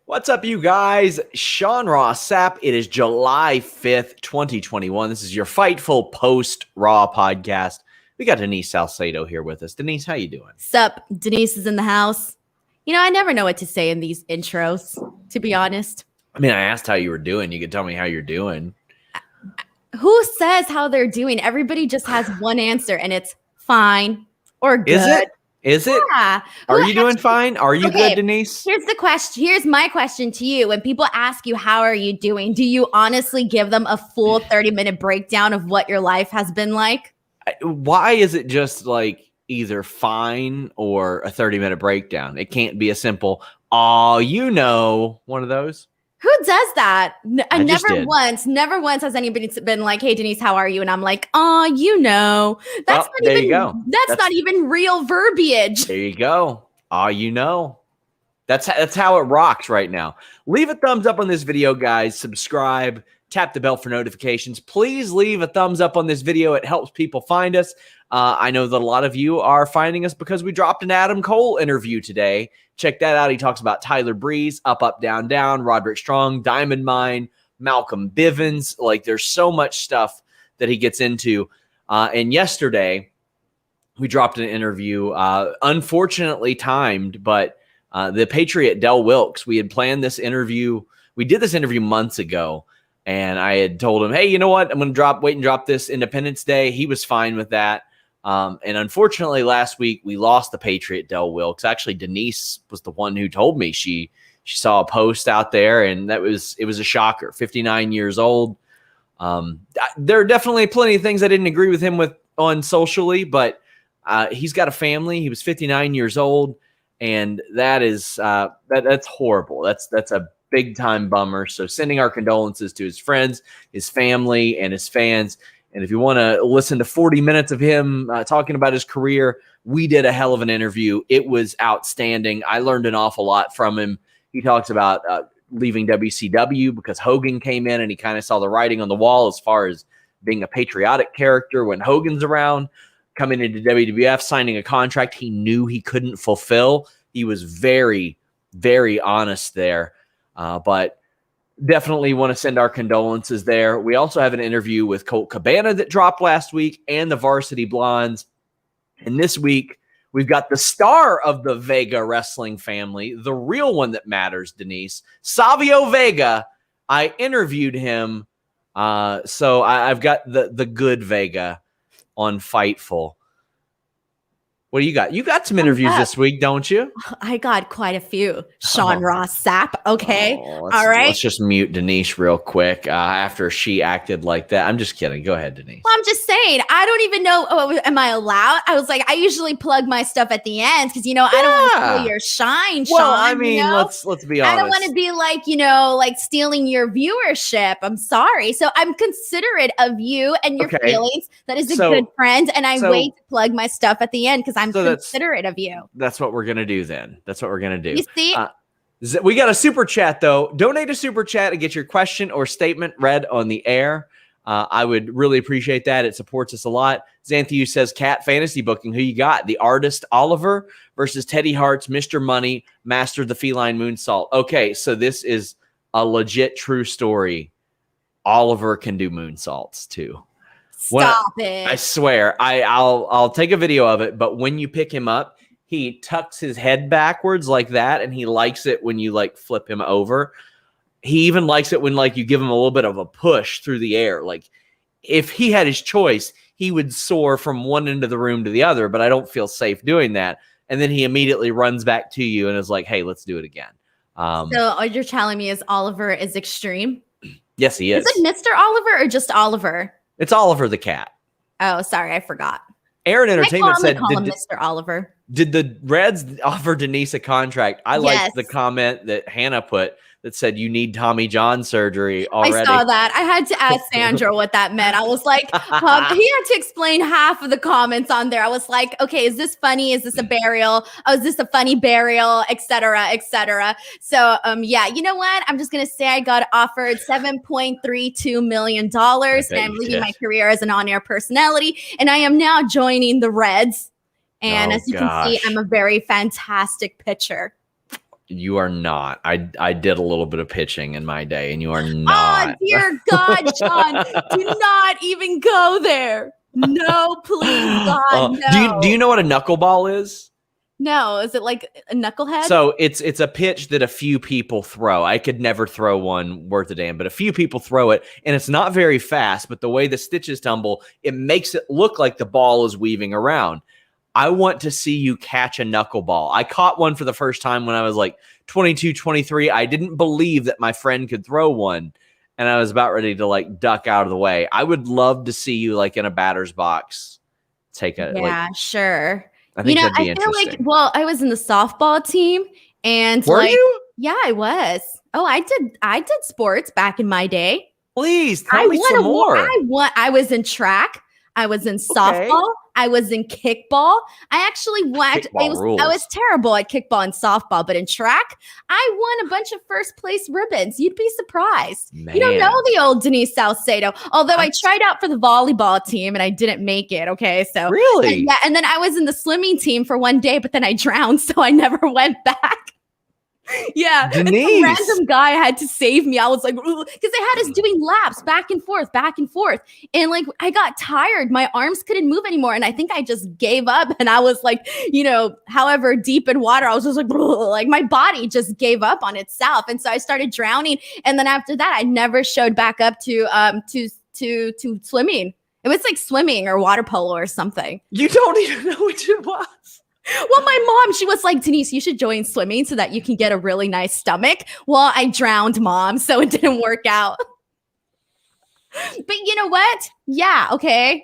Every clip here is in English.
What's up, you guys? Sean Ross Sapp. It is July 5th, 2021. This is your Fightful post-Raw podcast. We got Denise Salcedo here with us. Denise, how you doing? Sup, Denise is in the house. I never know what to say in these intros, to be honest. I mean, I asked how you were doing. You could tell me how you're doing. Who says how they're doing? Everybody just has one answer, and it's fine or good. Is it? Is it? Yeah. Are you doing fine? Are you good, Denise? Here's the question. Here's my question to you. When people ask you, how are you doing? Do you honestly give them a full 30-minute breakdown of what your life has been like? Why is it just like either fine or a 30-minute breakdown? It can't be a simple, one of those. Who does that? Never once has anybody been like, hey, Denise, how are you? And I'm like, That's not even real verbiage. There you go. That's how it rocks right now. Leave a thumbs up on this video, guys. Subscribe. Tap the bell for notifications. Please leave a thumbs up on this video. It helps people find us. I know that a lot of you are finding us because we dropped an Adam Cole interview today. Check that out. He talks about Tyler Breeze, Up, Down, Down, Roderick Strong, Diamond Mine, Malcolm Bivens. Like, there's so much stuff that he gets into. And yesterday, we dropped an interview, unfortunately timed, but the Patriot Del Wilkes. We had planned this interview. We did this interview months ago. And I had told him, hey, you know what? I'm going to wait and drop this Independence Day. He was fine with that. And unfortunately, last week, we lost the Patriot Del Wilkes. Actually, Denise was the one who told me she saw a post out there, and it was a shocker. 59 years old. There are definitely plenty of things I didn't agree with him on socially, but he's got a family. He was 59 years old, and that is that's horrible. That's a big time bummer. So sending our condolences to his friends, his family, and his fans. And if you want to listen to 40 minutes of him talking about his career, we did a hell of an interview. It was outstanding. I learned an awful lot from him. He talks about leaving WCW because Hogan came in and he kind of saw the writing on the wall as far as being a patriotic character when Hogan's around, coming into WWF, signing a contract he knew he couldn't fulfill. He was very, very honest there. But definitely want to send our condolences there. We also have an interview with Colt Cabana that dropped last week and the Varsity Blondes. And this week, we've got the star of the Vega wrestling family, the real one that matters, Denise, Savio Vega. I interviewed him. So I've got the good Vega on Fightful. What do you got? You got some interviews this week, don't you? I got quite a few. Sean Ross Sapp. Okay. All right. Let's just mute Denise real quick after she acted like that. I'm just kidding. Go ahead, Denise. Well, I'm just saying, I don't even know. Am I allowed? I was like, I usually plug my stuff at the end because, I don't want to steal your shine, Sean. Well, I mean, let's be honest. I don't want to be like stealing your viewership. I'm sorry. So I'm considerate of you and your feelings. That is a good friend. And I wait to plug my stuff at the end because I'm considerate of you. That's what we're going to do then. That's what we're going to do. You see? We got a super chat, though. Donate a super chat and get your question or statement read on the air. I would really appreciate that. It supports us a lot. Xanthiu says, Cat Fantasy Booking. Who you got? The Artist Oliver versus Teddy Hart's Mr. Money, Master of the Feline Moonsault. Okay, so this is a legit true story. Oliver can do moonsaults, too. Stop it. I swear. I'll take a video of it, but when you pick him up, he tucks his head backwards like that, and he likes it when you flip him over. He even likes it when you give him a little bit of a push through the air. Like, if he had his choice, he would soar from one end of the room to the other, but I don't feel safe doing that. And then he immediately runs back to you and is like, hey, let's do it again. So all you're telling me is Oliver is extreme? Yes, he is. Is it Mr. Oliver or just Oliver? It's Oliver the cat. Oh, sorry, I forgot. Aaron Entertainment said, call him Mr. Oliver. Did the Reds offer Denise a contract? I liked the comment that Hannah put that said, you need Tommy John surgery already. I saw that. I had to ask Sandra what that meant. I was like, he had to explain half of the comments on there. I was like, okay, is this funny? Is this a burial? Oh, is this a funny burial? Et cetera, et cetera. So, yeah, you know what? I'm just going to say I got offered $7.32 million and I'm leaving my career as an on-air personality. And I am now joining the Reds. And as you can see, I'm a very fantastic pitcher. You are not. I did a little bit of pitching in my day, and you are Oh, not. dear God, Sean, do not even go there. No, please, God, no. Do you know what a knuckleball is? No, is it like a knucklehead? So it's a pitch that a few people throw. I could never throw one worth a damn, but a few people throw it, and it's not very fast, but the way the stitches tumble, it makes it look like the ball is weaving around. I want to see you catch a knuckleball. I caught one for the first time when I was like 22, 23. I didn't believe that my friend could throw one, and I was about ready to like duck out of the way. I would love to see you like in a batter's box. Take a sure. I think that'd be I interesting. feel like, well, I was in the softball team, and were you? Yeah, I was. Oh, I did sports back in my day. Please tell me some more. I was in track. I was in softball. I was in kickball. I actually went. I was terrible at kickball and softball, but in track, I won a bunch of first place ribbons. You'd be surprised. Man. You don't know the old Denise Salcedo. Although I tried out for the volleyball team and I didn't make it. Okay, so really, yeah. And then I was in the swimming team for one day, but then I drowned, so I never went back. Yeah, Denise. And some random guy had to save me. I was like, because they had us doing laps back and forth, and like I got tired. My arms couldn't move anymore, and I think I just gave up. And I was like, however deep in water, I was just like my body just gave up on itself, and so I started drowning. And then after that, I never showed back up to swimming. It was like swimming or water polo or something. You don't even know what it was. Well, my mom, she was like, Denise, you should join swimming so that you can get a really nice stomach. Well, I drowned, Mom, so it didn't work out. But you know what? Yeah, okay.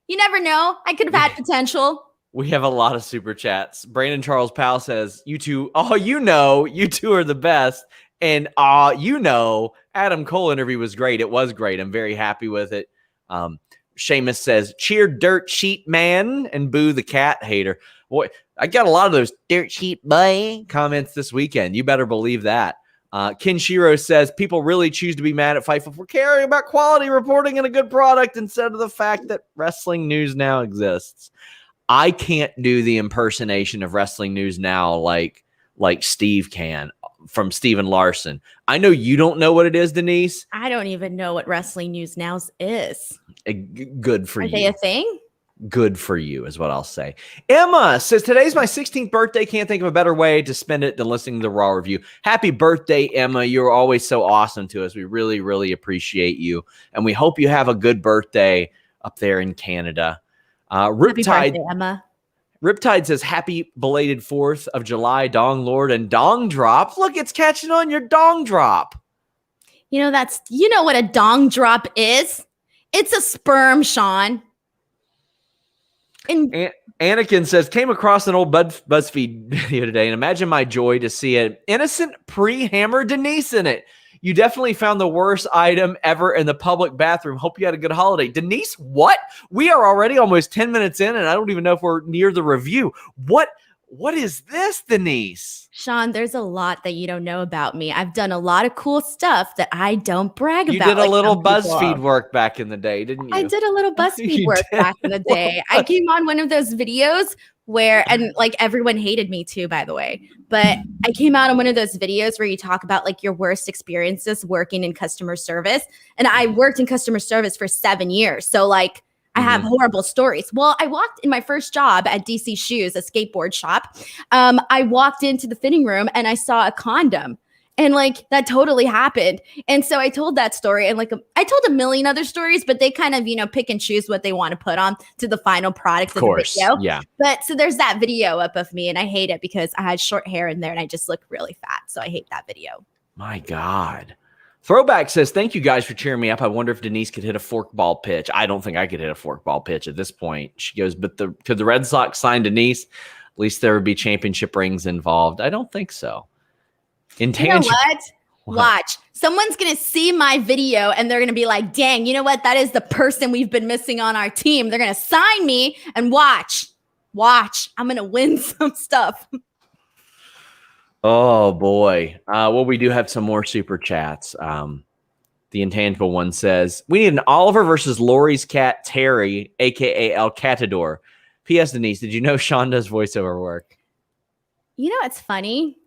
You never know. I could have had potential. We have a lot of super chats. Brandon Charles Powell says, you two are the best. And Adam Cole interview was great. It was great. I'm very happy with it. Seamus says, cheer dirt sheet man and boo the cat hater. Boy, I got a lot of those dirt sheet boy comments this weekend. You better believe that. Kenshiro says, people really choose to be mad at Fightful for caring about quality reporting and a good product instead of the fact that Wrestling News Now exists. I can't do the impersonation of Wrestling News Now like Steve can from Steven Larson. I know you don't know what it is, Denise. I don't even know what Wrestling News Now is. Good for you. Are they a thing? Good for you is what I'll say. Emma says, today's my 16th birthday. Can't think of a better way to spend it than listening to the Raw review. Happy birthday, Emma. You're always so awesome to us. We really, really appreciate you. And we hope you have a good birthday up there in Canada. Riptide, happy birthday, Emma. Riptide says, happy belated 4th of July, Dong Lord and Dong Drop. Look, it's catching on your Dong Drop. You know what a Dong Drop is? It's a sperm, Sean. And Anakin says, came across an old BuzzFeed video today, and imagine my joy to see an innocent pre-hammer Denise in it. You definitely found the worst item ever in the public bathroom. Hope you had a good holiday. Denise, what? We are already almost 10 minutes in, and I don't even know if we're near the review. What is this, Denise? Sean, there's a lot that you don't know about me. I've done a lot of cool stuff that I don't brag about. You did a little BuzzFeed work back in the day, didn't you? I did a little BuzzFeed work back in the day. I came on one of those videos and like everyone hated me too, by the way. But I came out on one of those videos where you talk about like your worst experiences working in customer service. And I worked in customer service for 7 years. So like, I have horrible stories. Well, I walked in my first job at DC Shoes, a skateboard shop. I walked into the fitting room and I saw a condom, and like that totally happened. And so I told that story, and like I told a million other stories, but they kind of pick and choose what they want to put on to the final product of the video. Yeah. But so there's that video up of me, and I hate it because I had short hair in there and I just look really fat. So I hate that video. My God. Throwback says, thank you guys for cheering me up. I wonder if Denise could hit a forkball pitch. I don't think I could hit a forkball pitch at this point. She goes, but could the Red Sox sign Denise? At least there would be championship rings involved. I don't think so. Intangible. You know what? Watch. Someone's going to see my video and they're going to be like, dang, you know what? That is the person we've been missing on our team. They're going to sign me, and watch. I'm going to win some stuff. Oh, boy. Well, we do have some more super chats. The intangible one says, we need an Oliver versus Lori's cat, Terry, a.k.a. El Catador. P.S. Denise, did you know Sean does voiceover work? You know, it's funny.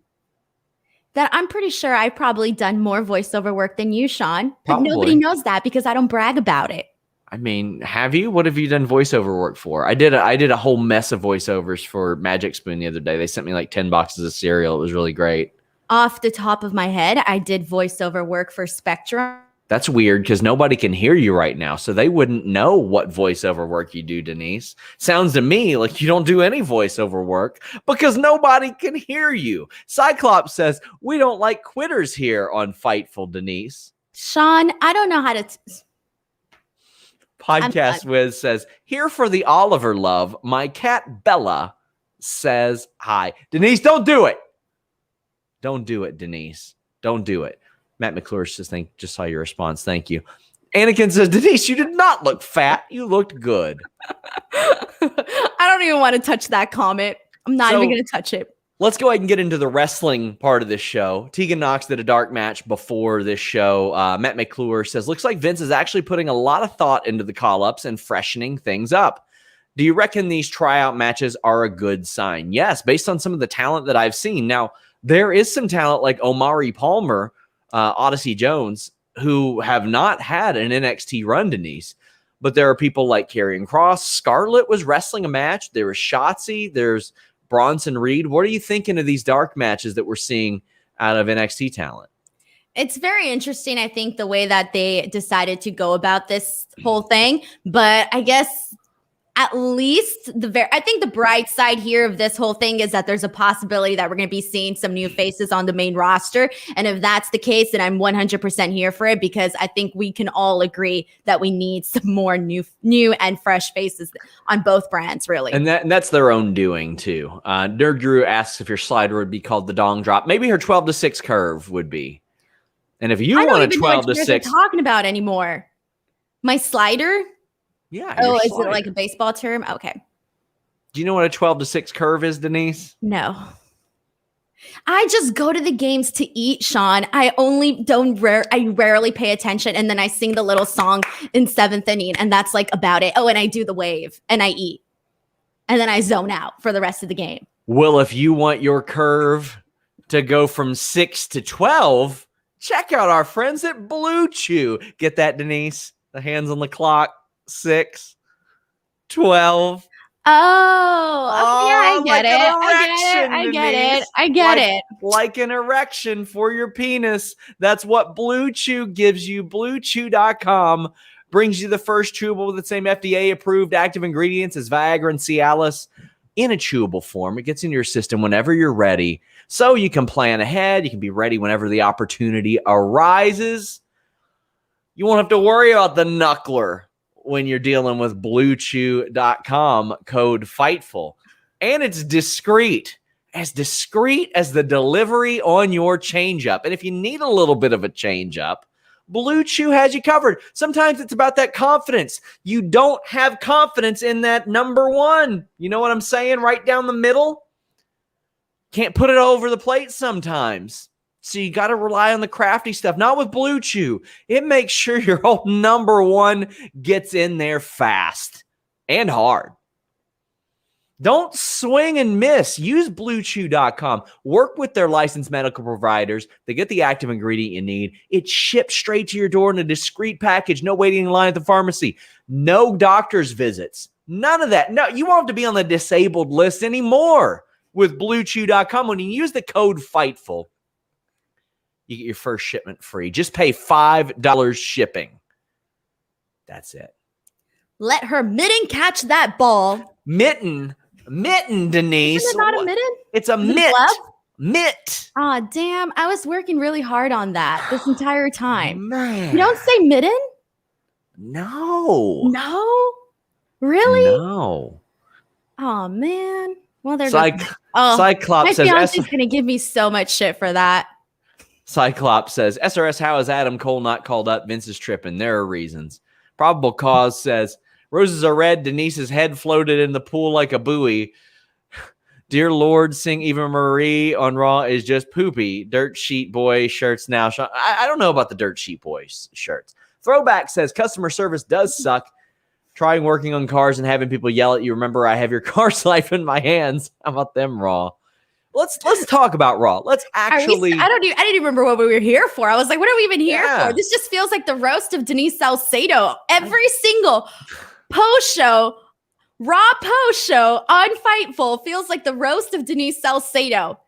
that I'm pretty sure I've probably done more voiceover work than you, Sean. But Probably. nobody knows that because I don't brag about it. I mean, have you? What have you done voiceover work for? I did a whole mess of voiceovers for Magic Spoon the other day. They sent me like 10 boxes of cereal. It was really great. Off the top of my head, I did voiceover work for Spectrum. That's weird because nobody can hear you right now, so they wouldn't know what voiceover work you do, Denise. Sounds to me like you don't do any voiceover work because nobody can hear you. Cyclops says, we don't like quitters here on Fightful, Denise. Sean, I don't know how to... Podcast Wiz says, here for the Oliver love, my cat Bella says hi. Denise, don't do it. Don't do it, Denise. Don't do it. Matt McClure just saw your response. Thank you. Anakin says, Denise, you did not look fat. You looked good. I don't even want to touch that comment. I'm not even going to touch it. Let's go ahead and get into the wrestling part of this show. Tegan Knox did a dark match before this show. Matt McClure says, looks like Vince is actually putting a lot of thought into the call-ups and freshening things up. Do you reckon these tryout matches are a good sign? Yes, based on some of the talent that I've seen. Now, there is some talent like Omari Palmer, Odyssey Jones, who have not had an NXT run, Denise. But there are people like Karrion Kross. Scarlett was wrestling a match. There was Shotzi. There's Bronson Reed. What are you thinking of these dark matches that we're seeing out of NXT talent? It's very interesting, I think, the way that they decided to go about this whole thing. But I guess at least I think the bright side here of this whole thing is that there's a possibility that we're going to be seeing some new faces on the main roster. And if that's the case, then I'm 100% here for it because I think we can all agree that we need some more new and fresh faces on both brands, really. And that's their own doing, too. Nerd Guru asks if your slider would be called the Dong Drop. Maybe her 12-6 curve would be. And if you want a 12-6... I don't even know what you're talking about anymore. My slider? Yeah. Oh, is it like a baseball term? Okay. Do you know what a 12-6 curve is, Denise? No. I just go to the games to eat, Sean. I rarely pay attention, and then I sing the little song in 7th inning, and that's like about it. Oh, and I do the wave, and I eat. And then I zone out for the rest of the game. Well, if you want your curve to go from 6 to 12, check out our friends at BlueChew. Get that, Denise? The hands on the clock. 6, 12. Oh, yeah, I get it. I get it. Like an erection for your penis. That's what BlueChew gives you. BlueChew.com brings you the first chewable with the same FDA-approved active ingredients as Viagra and Cialis in a chewable form. It gets in your system whenever you're ready, so you can plan ahead. You can be ready whenever the opportunity arises. You won't have to worry about the knuckler when you're dealing with BlueChew.com, code Fightful. And it's discreet as the delivery on your change-up. And if you need a little bit of a change-up, BlueChew has you covered. Sometimes it's about that confidence. You don't have confidence in that number one. You know what I'm saying? Right down the middle. Can't put it over the plate sometimes. So you got to rely on the crafty stuff. Not with BlueChew. It makes sure your whole number one gets in there fast and hard. Don't swing and miss. Use BlueChew.com. Work with their licensed medical providers. They get the active ingredient you need. It's shipped straight to your door in a discreet package. No waiting in line at the pharmacy. No doctor's visits. None of that. No, you won't have to be on the disabled list anymore with BlueChew.com. When you use the code Fightful, you get your first shipment free. Just pay $5 shipping. That's it. Let her mitten catch that ball. Mitten, Denise. Is it not a mitten? It's a mitt. Mitt. Aw, damn. I was working really hard on that this entire time. Man. You don't say mitten? No. No? Really? No. Oh, man. Well, there's Cyclops my says... My fiance's going to give me so much shit for that. Cyclops says, SRS, how is Adam Cole not called up? Vince is tripping. There are reasons. Probable cause says, roses are red. Denise's head floated in the pool like a buoy. Dear Lord, sing Eva Marie on Raw is just poopy. Dirt Sheet Boy shirts now. I don't know about the Dirt Sheet Boys shirts. Throwback says, customer service does suck. Trying working on cars and having people yell at you. Remember, I have your car's life in my hands. How about them, Raw? let's talk about Raw. Let's actually. I didn't even remember what we were here for. I was like, what are we even here Yeah. for? This just feels like the roast of Denise Salcedo. Every single post show, Raw post show on Fightful feels like the roast of Denise Salcedo.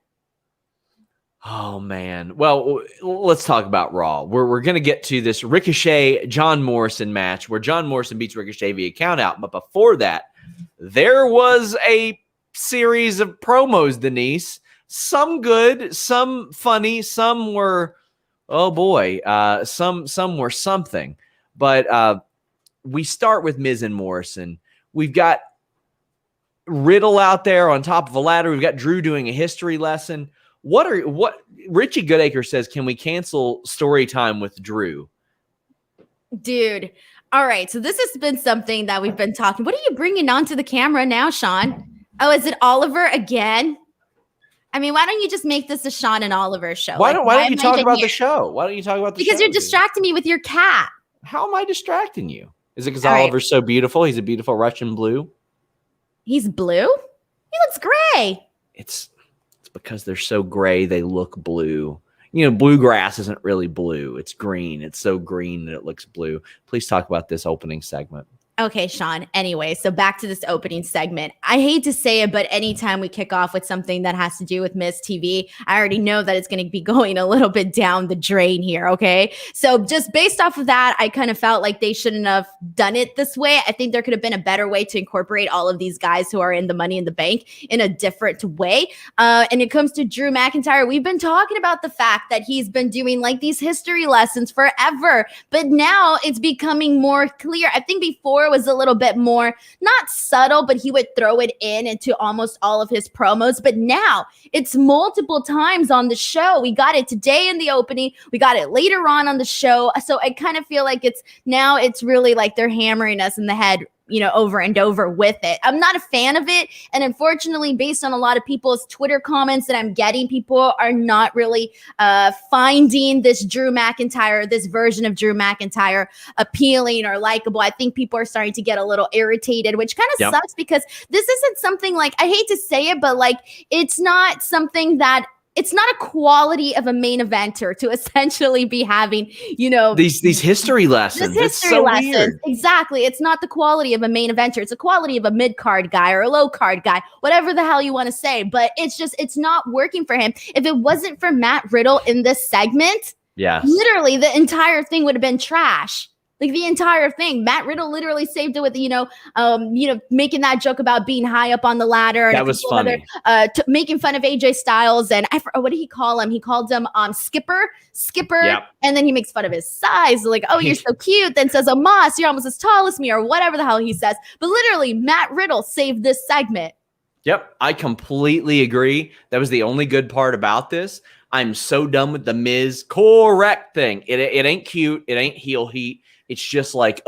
Oh man. Well, let's talk about Raw. We're gonna get to this Ricochet John Morrison match where John Morrison beats Ricochet via countout. But before that, there was a series of promos, Denise. Some good, some funny, some were, oh boy, some were something. But we start with Miz and Morrison. We've got Riddle out there on top of a ladder. We've got Drew doing a history lesson. What Richie Goodacre says, can we cancel story time with Drew? Dude. All right. So this has been something that we've been talking. What are you bringing onto the camera now, Sean? Oh, is it Oliver again? I mean, why don't you just make this a Sean and Oliver show? Why don't you talk about the show? Why don't you talk about the show? Because you're distracting me with your cat. How am I distracting you? Is it because All Oliver's so beautiful? He's a beautiful Russian blue. He's blue? He looks gray. It's because they're so gray, they look blue. You know, bluegrass isn't really blue. It's green. It's so green that it looks blue. Please talk about this opening segment. Okay, Sean. Anyway, so back to this opening segment. I hate to say it, but anytime we kick off with something that has to do with Miz TV, I already know that it's going to be going a little bit down the drain here, okay? So just based off of that, I kind of felt like they shouldn't have done it this way. I think there could have been a better way to incorporate all of these guys who are in the Money in the Bank in a different way. And it comes to Drew McIntyre. We've been talking about the fact that he's been doing like these history lessons forever, but now it's becoming more clear. I think before was a little bit more not subtle, but he would throw it into almost all of his promos. But now it's multiple times on the show. We got it today in the opening. We got it later on the show. So I kind of feel like it's really like they're hammering us in the head, over and over with it. I'm not a fan of it. And unfortunately, based on a lot of people's Twitter comments that I'm getting, people are not really finding this version of Drew McIntyre appealing or likable. I think people are starting to get a little irritated, which kind of sucks because this isn't something like, I hate to say it, but like, it's not something that it's not a quality of a main eventer to essentially be having, these history lessons. It's so weird. Exactly. It's not the quality of a main eventer. It's a quality of a mid-card guy or a low-card guy, whatever the hell you want to say. But it's not working for him. If it wasn't for Matt Riddle in this segment, literally the entire thing would have been trash. Like the entire thing, Matt Riddle literally saved it with, making that joke about being high up on the ladder. That was funny. Making fun of AJ Styles. And what did he call him? He called him Skipper. Yep. And then he makes fun of his size. Like, oh, you're so cute. Then says, oh, Moss, you're almost as tall as me or whatever the hell he says. But literally, Matt Riddle saved this segment. Yep. I completely agree. That was the only good part about this. I'm so done with the Miz correct thing. It ain't cute. It ain't heel heat. It's just like,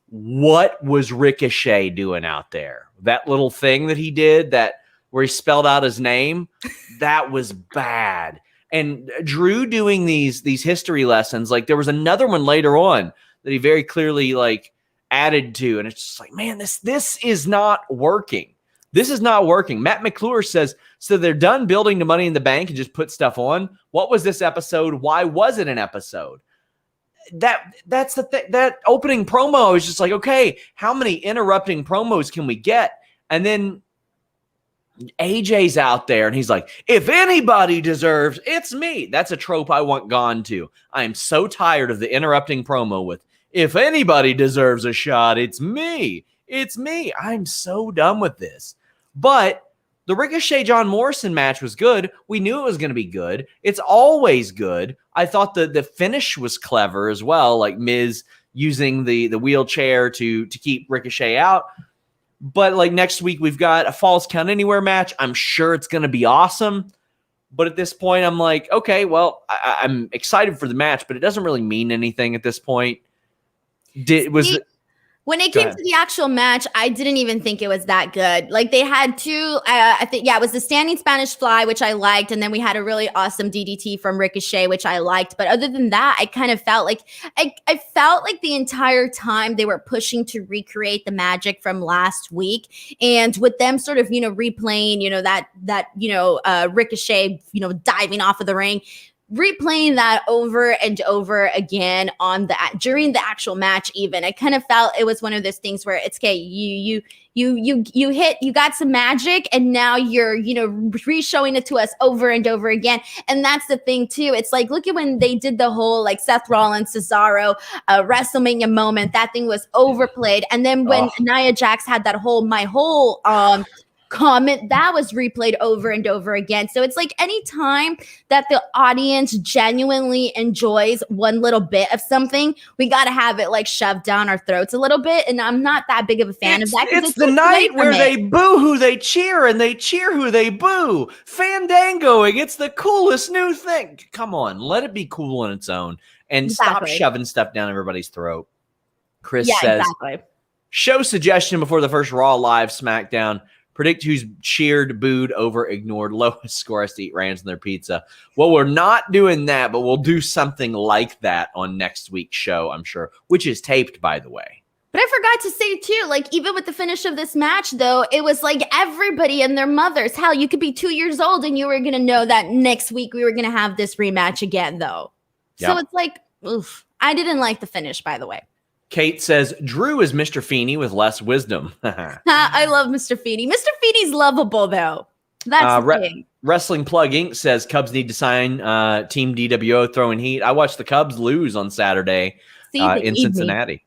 what was Ricochet doing out there? That little thing that he did where he spelled out his name, that was bad. And Drew doing these history lessons, like there was another one later on that he very clearly like added to. And it's just like, man, this is not working. This is not working. Matt McClure says, so they're done building the Money in the Bank and just put stuff on. What was this episode? Why was it an episode? That's the thing. That opening promo is just like, okay, how many interrupting promos can we get? And then AJ's out there and he's like, if anybody deserves, it's me. That's a trope I want gone to. I am so tired of the interrupting promo with, if anybody deserves a shot, it's me. It's me. I'm so done with this. But the Ricochet John Morrison match was good. We knew it was going to be good. It's always good. I thought the finish was clever as well, like Miz using the wheelchair to keep Ricochet out. But like next week, we've got a Falls Count Anywhere match. I'm sure it's going to be awesome. But at this point, I'm like, okay, well, I'm excited for the match, but it doesn't really mean anything at this point. When it came to the actual match, I didn't even think it was that good. Like they had two, I think, it was the standing Spanish fly, which I liked. And then we had a really awesome DDT from Ricochet, which I liked. But other than that, I kind of felt like, I felt like the entire time they were pushing to recreate the magic from last week. And with them sort of, replaying, that Ricochet, diving off of the ring, replaying that over and over again during the actual match. Even I kind of felt it was one of those things where it's okay, you got some magic and now you're re-showing it to us over and over again. And that's the thing too, it's like, look at when they did the whole like Seth Rollins Cesaro WrestleMania moment. That thing was overplayed. And then when Nia Jax had that whole comment that was replayed over and over again. So it's like anytime that the audience genuinely enjoys one little bit of something, we got to have it like shoved down our throats a little bit. And I'm not that big of a fan of that. It's the night where they boo who they cheer and they cheer who they boo. Fandangoing. It's the coolest new thing. Come on, let it be cool on its own and stop shoving stuff down everybody's throat. Chris says, show suggestion before the first Raw Live SmackDown. Predict who's cheered, booed, over, ignored, lowest score has to eat Rams on their pizza. Well, we're not doing that, but we'll do something like that on next week's show, I'm sure, which is taped, by the way. But I forgot to say, too, like, even with the finish of this match, though, it was like everybody and their mothers. Hell, you could be 2 years old and you were going to know that next week we were going to have this rematch again, though. Yep. So it's like, oof. I didn't like the finish, by the way. Kate says, Drew is Mr. Feeney with less wisdom. I love Mr. Feeney. Mr. Feeney's lovable, though. That's the thing. Wrestling Plug Inc. says Cubs need to sign Team DWO throwing heat. I watched the Cubs lose on Saturday in Cincinnati.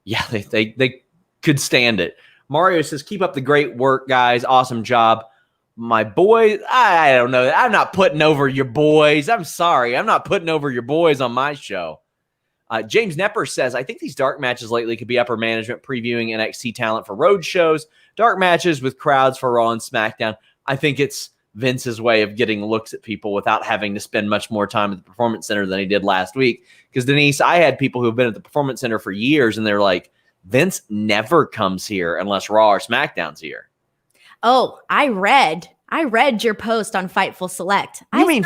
Yeah, they could stand it. Mario says, keep up the great work, guys. Awesome job. My boys, I don't know. I'm not putting over your boys. I'm sorry. I'm not putting over your boys on my show. James Nepper says, I think these dark matches lately could be upper management previewing NXT talent for road shows, dark matches with crowds for Raw and SmackDown. I think it's Vince's way of getting looks at people without having to spend much more time at the Performance Center than he did last week. Because, Denise, I had people who've been at the Performance Center for years, and they're like, Vince never comes here unless Raw or SmackDown's here. Oh, I read your post on Fightful Select. I'm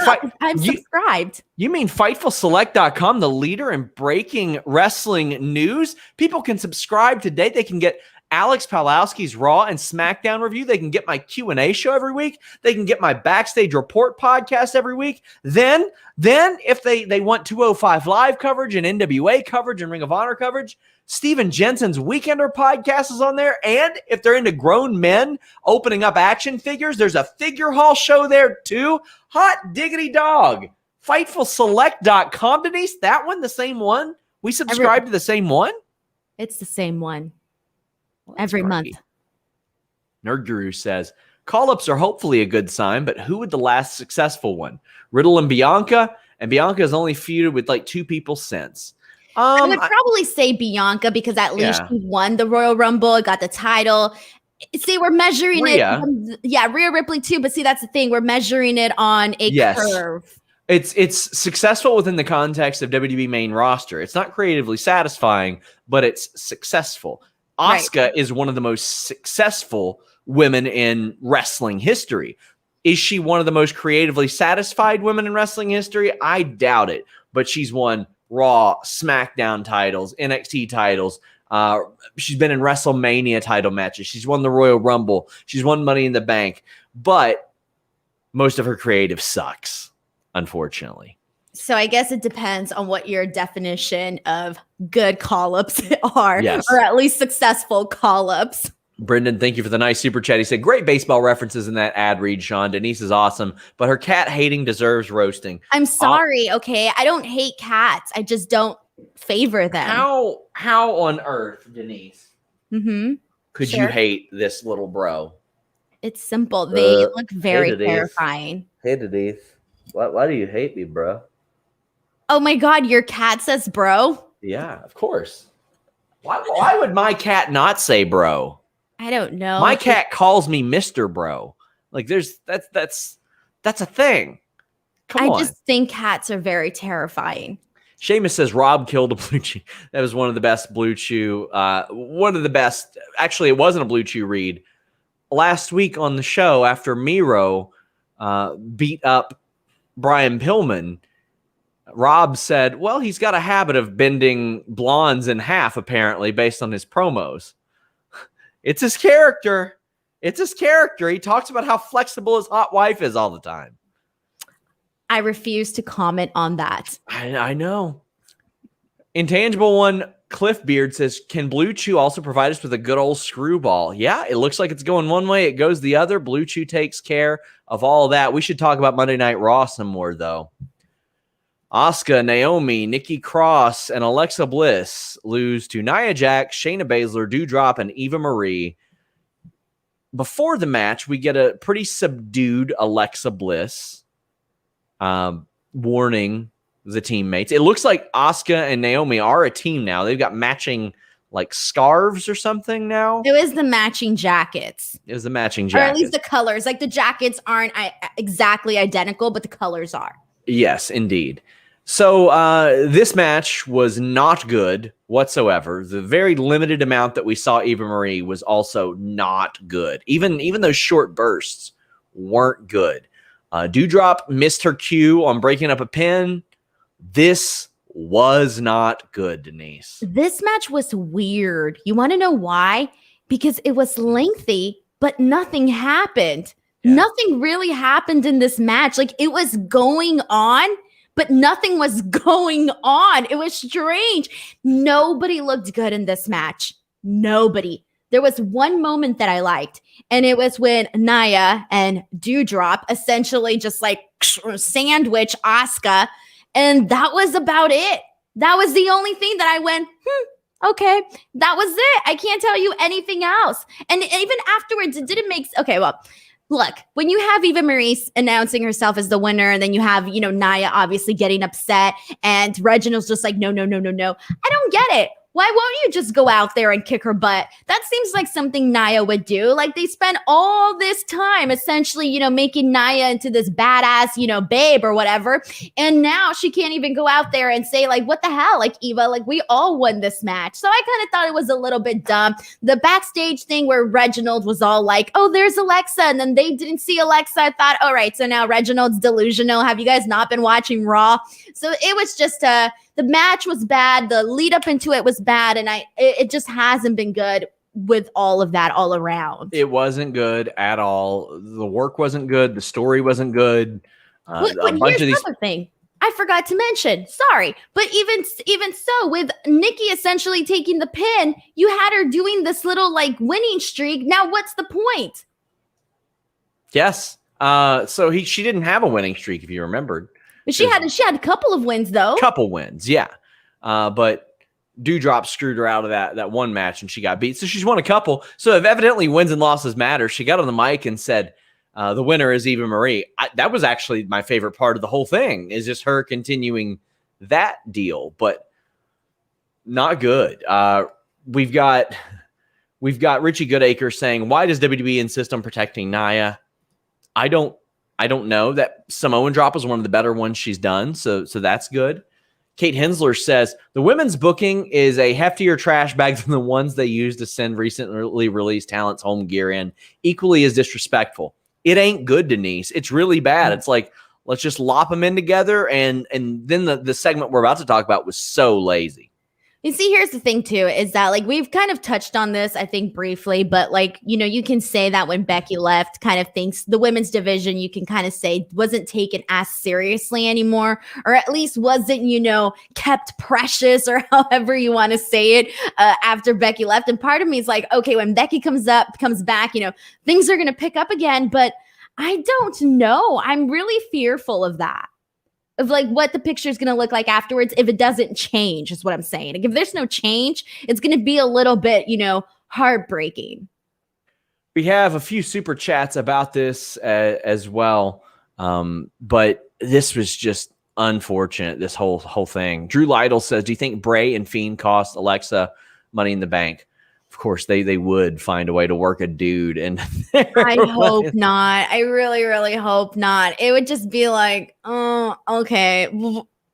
subscribed. You mean FightfulSelect.com, the leader in breaking wrestling news? People can subscribe today. They can get Alex Palowski's Raw and SmackDown review. They can get my Q&A show every week. They can get my Backstage Report podcast every week. Then if they want 205 Live coverage and NWA coverage and Ring of Honor coverage, Steven Jensen's Weekender podcast is on there. And if they're into grown men opening up action figures, there's a figure hall show there too. Hot diggity dog. FightfulSelect.com, Denise. That one, the same one? We subscribe to the same one? It's the same one. Well, every month. Nerd Guru says, call-ups are hopefully a good sign, but who would the last successful one? Riddle and Bianca? And Bianca has only feuded with like two people since. I would probably say Bianca because at least she won the Royal Rumble, got the title. See, we're measuring Rhea. Rhea Ripley too, but see, that's the thing. We're measuring it on a curve. It's successful within the context of WWE main roster. It's not creatively satisfying, but it's successful. Asuka is one of the most successful women in wrestling history. Is she one of the most creatively satisfied women in wrestling history? I doubt it, but she's won Raw, SmackDown titles, NXT titles. She's been in WrestleMania title matches. She's won the Royal Rumble. She's won Money in the Bank. But most of her creative sucks, unfortunately. So I guess it depends on what your definition of good call-ups are, or at least successful call-ups. Brendan, thank you for the nice super chat. He said, great baseball references in that ad read, Sean. Denise is awesome, but her cat hating deserves roasting. I'm sorry, okay? I don't hate cats. I just don't favor them. How on earth, Denise, could you hate this little bro? It's simple. They look very terrifying. Hey, Denise. Why do you hate me, bro? Oh, my God. Your cat says bro? Yeah, of course. Why would my cat not say bro? I don't know. My cat calls me Mr. Bro. Like that's a thing. Come on. I just think cats are very terrifying. Seamus says Rob killed a Blue Chew. That was one of the best Blue Chew. One of the best. Actually, it wasn't a Blue Chew read. Last week on the show, after Miro beat up Brian Pillman, Rob said, well, he's got a habit of bending blondes in half, apparently, based on his promos. It's his character. It's his character. He talks about how flexible his hot wife is all the time. I refuse to comment on that. I know. Intangible One, Cliff Beard says, can Blue Chew also provide us with a good old screwball? Yeah, it looks like it's going one way. It goes the other. Blue Chew takes care of all of that. We should talk about Monday Night Raw some more, though. Asuka, Naomi, Nikki Cross, and Alexa Bliss lose to Nia Jax, Shayna Baszler, Doudrop, and Eva Marie. Before the match, we get a pretty subdued Alexa Bliss warning the teammates. It looks like Asuka and Naomi are a team now. They've got matching like scarves or something now. It was the matching jackets. It was the matching jackets. Or at least the colors. Like the jackets aren't exactly identical, but the colors are. Yes, indeed. So this match was not good whatsoever. The very limited amount that we saw Eva Marie was also not good. Even those short bursts weren't good. Doudrop missed her cue on breaking up a pin. This was not good, Denise. This match was weird. You want to know why? Because it was lengthy, but nothing happened. Yeah. Nothing really happened in this match. Like it was going on, but nothing was going on. It was strange. Nobody looked good in this match. Nobody. There was one moment that I liked, and it was when Nia and Doudrop essentially just like sandwich Asuka, and that was about it. That was the only thing that I went, okay, that was it. I can't tell you anything else. And even afterwards, it didn't make, okay, well, look, when you have Eva Marie announcing herself as the winner, and then you have, Nia obviously getting upset, and Reginald's just like, no. I don't get it. Why won't you just go out there and kick her butt? That seems like something Nia would do. Like they spent all this time essentially, making Nia into this badass, babe or whatever. And now she can't even go out there and say like, what the hell? Like Eva, like we all won this match. So I kind of thought it was a little bit dumb. The backstage thing where Reginald was all like, oh, there's Alexa. And then they didn't see Alexa. I thought, all right, so now Reginald's delusional. Have you guys not been watching Raw? So it was just the match was bad. The lead up into it was bad. And it just hasn't been good with all of that all around. It wasn't good at all. The work wasn't good. The story wasn't good. But here's another thing I forgot to mention. Sorry. But even so, with Nikki essentially taking the pin, you had her doing this little like winning streak. Now what's the point? Yes. So she didn't have a winning streak, if you remembered. But she had a couple of wins, though. Couple wins, yeah. But Doudrop screwed her out of that one match, and she got beat. So she's won a couple. So if evidently wins and losses matter, she got on the mic and said, the winner is Eva Marie. That was actually my favorite part of the whole thing, is just her continuing that deal. But not good. We've got Richie Goodacre saying, why does WWE insist on protecting Nia? I don't know. That Samoan drop was one of the better ones she's done, so that's good. Kate Hensler says, the women's booking is a heftier trash bag than the ones they used to send recently released talents home gear in. Equally as disrespectful. It ain't good, Denise. It's really bad. It's like, let's just lop them in together, and then the segment we're about to talk about was so lazy. You see, here's the thing, too, is that, like, we've kind of touched on this, I think, briefly, but, like, you can say that when Becky left, kind of thinks the women's division, you can kind of say, wasn't taken as seriously anymore, or at least wasn't, kept precious, or however you want to say it, after Becky left. And part of me is like, okay, when Becky comes back, things are going to pick up again, but I don't know. I'm really fearful of that. Of like what the picture is going to look like afterwards if it doesn't change, is what I'm saying. Like if there's no change, it's going to be a little bit, heartbreaking. We have a few super chats about this as well, but this was just unfortunate. This whole thing. Drew Lytle says, "Do you think Bray and Fiend cost Alexa Money in the Bank?" Of course, they would find a way to work a dude, and I hope not. I really, really hope not. It would just be like, oh, okay.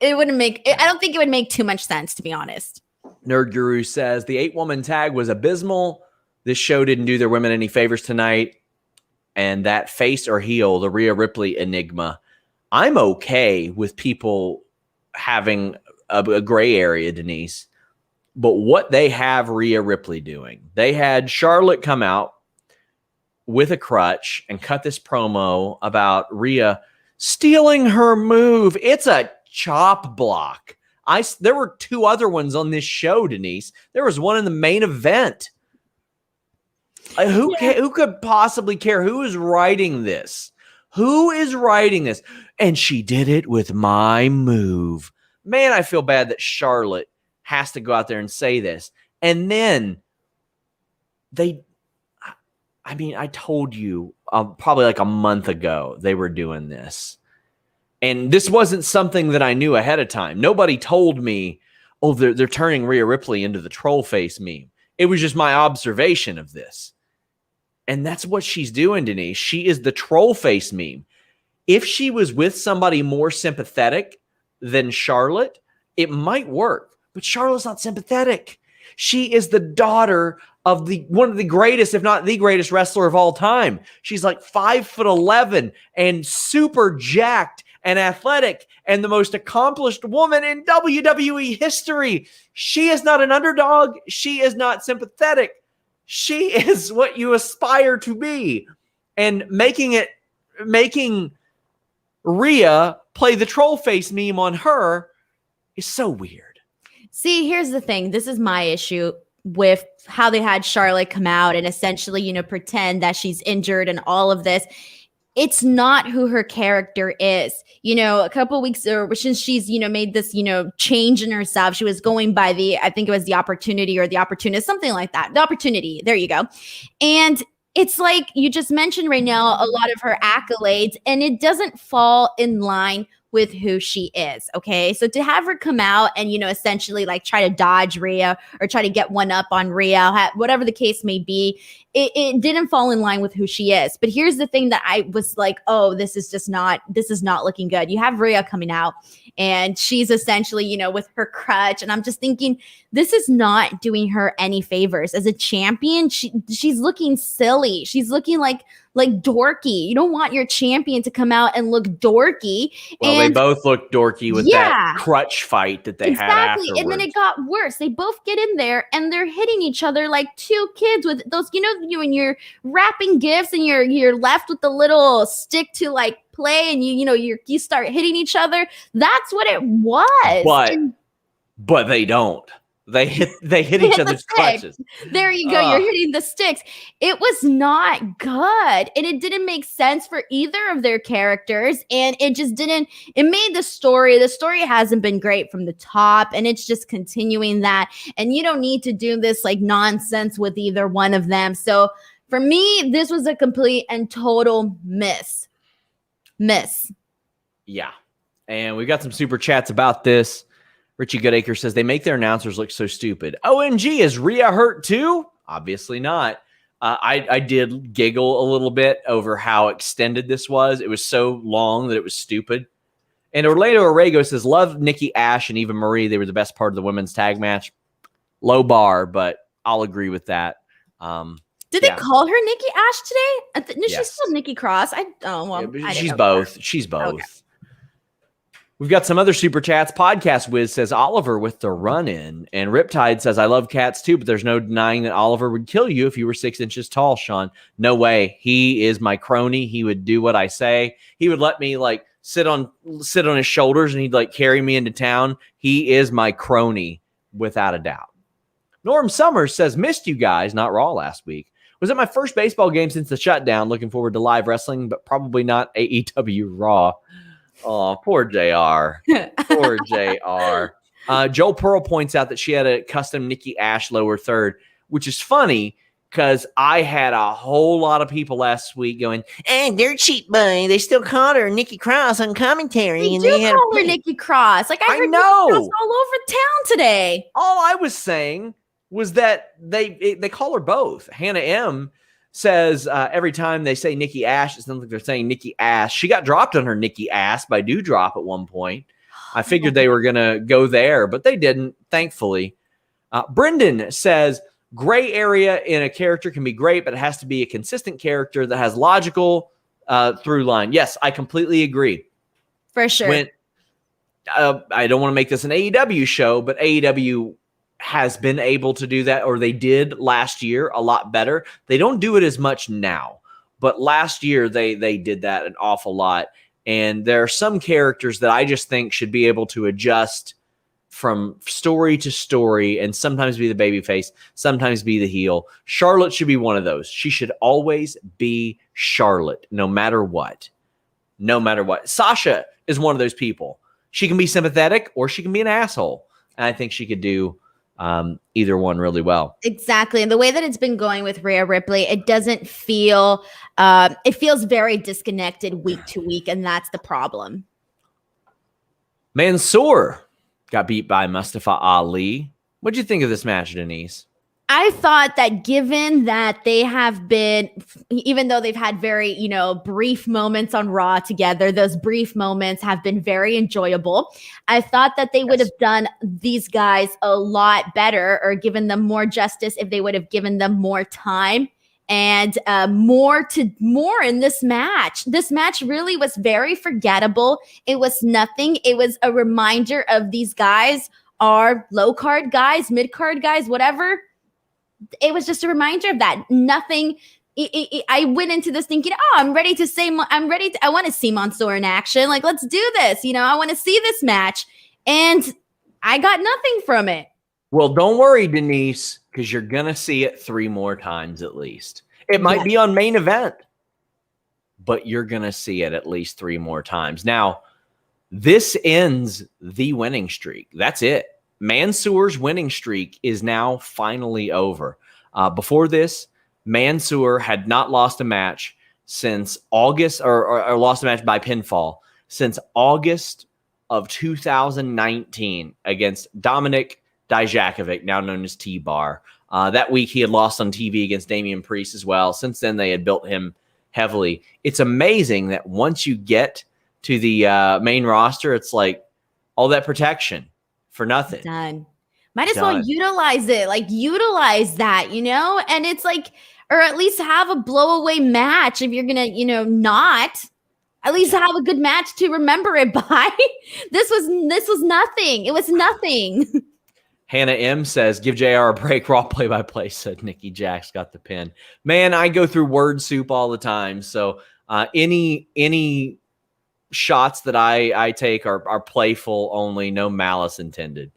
it wouldn't make. I don't think it would make too much sense, to be honest. Nerd Guru says the 8-woman tag was abysmal. This show didn't do their women any favors tonight. And that face or heel, the Rhea Ripley enigma. I'm okay with people having a gray area, Denise. But what they have Rhea Ripley doing, they had Charlotte come out with a crutch and cut this promo about Rhea stealing her move. It's a chop block. There were 2 other ones on this show, Denise. There was one in the main event. Who could possibly care? Who is writing this? Who is writing this? And she did it with my move. Man, I feel bad that Charlotte has to go out there and say this. And then I told you probably like a month ago they were doing this. And this wasn't something that I knew ahead of time. Nobody told me, oh, they're turning Rhea Ripley into the troll face meme. It was just my observation of this. And that's what she's doing, Denise. She is the troll face meme. If she was with somebody more sympathetic than Charlotte, it might work. But Charlotte's not sympathetic. She is the daughter of one of the greatest, if not the greatest wrestler of all time. She's like 5'11" and super jacked and athletic and the most accomplished woman in WWE history. She is not an underdog. She is not sympathetic. She is what you aspire to be. And making Rhea play the troll face meme on her is so weird. See, here's the thing. This is my issue with how they had Charlotte come out and essentially, pretend that she's injured and all of this. It's not who her character is. A couple weeks since she's, made this, change in herself, she was going by I think it was the opportunity or the opportunist, something like that. The opportunity. There you go. And it's like you just mentioned right now, a lot of her accolades, and it doesn't fall in line with who she is. Okay. So to have her come out and, essentially like try to dodge Rhea or try to get one up on Rhea, whatever the case may be, it didn't fall in line with who she is. But here's the thing that I was like, oh, this is not looking good. You have Rhea coming out and she's essentially, with her crutch. And I'm just thinking, this is not doing her any favors. As a champion, she's looking silly. She's looking like dorky. You don't want your champion to come out and look dorky. Well, they both look dorky with that crutch fight that they had afterwards. And then it got worse. They both get in there and they're hitting each other like 2 kids with those, when you're wrapping gifts and you're left with the little stick to like play and you start hitting each other. That's what it was. But they don't. They hit each other's crutches. There you go. You're hitting the sticks. It was not good. And it didn't make sense for either of their characters. And it just didn't. It made the story hasn't been great from the top. And it's just continuing that. And you don't need to do this like nonsense with either one of them. So for me, this was a complete and total miss. Yeah. And we've got some super chats about this. Richie Goodacre says, they make their announcers look so stupid. OMG, is Rhea hurt too? Obviously not. I did giggle a little bit over how extended this was. It was so long that it was stupid. And Orlando Orrego says, love Nikki Ash and Eva Marie. They were the best part of the women's tag match. Low bar, but I'll agree with that. Did they call her Nikki Ash today? No, yes. She's still Nikki Cross. She's both. She's both. Okay. We've got some other super chats. Podcast Wiz says Oliver with the run-in. And Riptide says, I love cats too, but there's no denying that Oliver would kill you if you were 6 inches tall, Sean. No way. He is my crony. He would do what I say. He would let me like sit on his shoulders and he'd like carry me into town. He is my crony without a doubt. Norm Summers says, missed you guys, not Raw last week. Was at my first baseball game since the shutdown. Looking forward to live wrestling, but probably not AEW Raw. Oh, poor JR. Poor JR. Joel Pearl points out that she had a custom Nikki Ash lower third, which is funny because I had a whole lot of people last week going, hey, they're cheap, buddy. They still called her Nikki Cross on commentary. They call her Nikki Cross. Like I heard know. Nikki Cross all over town today. All I was saying was that they call her both. Hannah M. says every time they say Nikki Ash, it sounds like they're saying Nikki Ash. She got dropped on her Nikki Ass by Dewdrop at one point. I figured they were going to go there, but they didn't, thankfully. Brendan says, gray area in a character can be great, but it has to be a consistent character that has logical through line. Yes, I completely agree. For sure. I don't want to make this an AEW show, but AEW has been able to do that, or they did last year a lot better. They don't do it as much now, but last year they did that an awful lot. And there are some characters that I just think should be able to adjust from story to story and sometimes be the babyface, sometimes be the heel. Charlotte should be one of those. She should always be Charlotte, no matter what. No matter what. Sasha is one of those people. She can be sympathetic or she can be an asshole. And I think she could do either one really well. Exactly. And the way that it's been going with Rhea Ripley, it doesn't feel, it feels very disconnected week to week. And that's the problem. Mansoor got beat by Mustafa Ali. What'd you think of this match, Denise? I thought that given that they have been, even though they've had very, brief moments on Raw together, those brief moments have been very enjoyable. I thought that they would have done these guys a lot better or given them more justice if they would have given them more time and more in this match. This match really was very forgettable. It was nothing. It was a reminder of these guys are low card guys, mid card guys, whatever. It was just a reminder of that. Nothing. I went into this thinking, I want to see Mansoor in action. Like, let's do this. I want to see this match. And I got nothing from it. Well, don't worry, Denise, because you're going to see it 3 more times at least. It might be on main event, but you're going to see it at least 3 more times. Now, this ends the winning streak. That's it. Mansoor's winning streak is now finally over. Before this, Mansoor had not lost a match since August, or lost a match by pinfall since August of 2019 against Dominic Dijakovic, now known as T-Bar. That week he had lost on TV against Damian Priest as well. Since then, they had built him heavily. It's amazing that once you get to the main roster, it's like all that protection for nothing. Done. Might as well utilize it. Like, utilize that, And it's like, or at least have a blowaway match if you're gonna, not. At least have a good match to remember it by. This was nothing. It was nothing. Hannah M says, give JR a break. Raw play-by-play, said Nikki Jax got the pin. Man, I go through word soup all the time. So any shots that I take are playful only, no malice intended.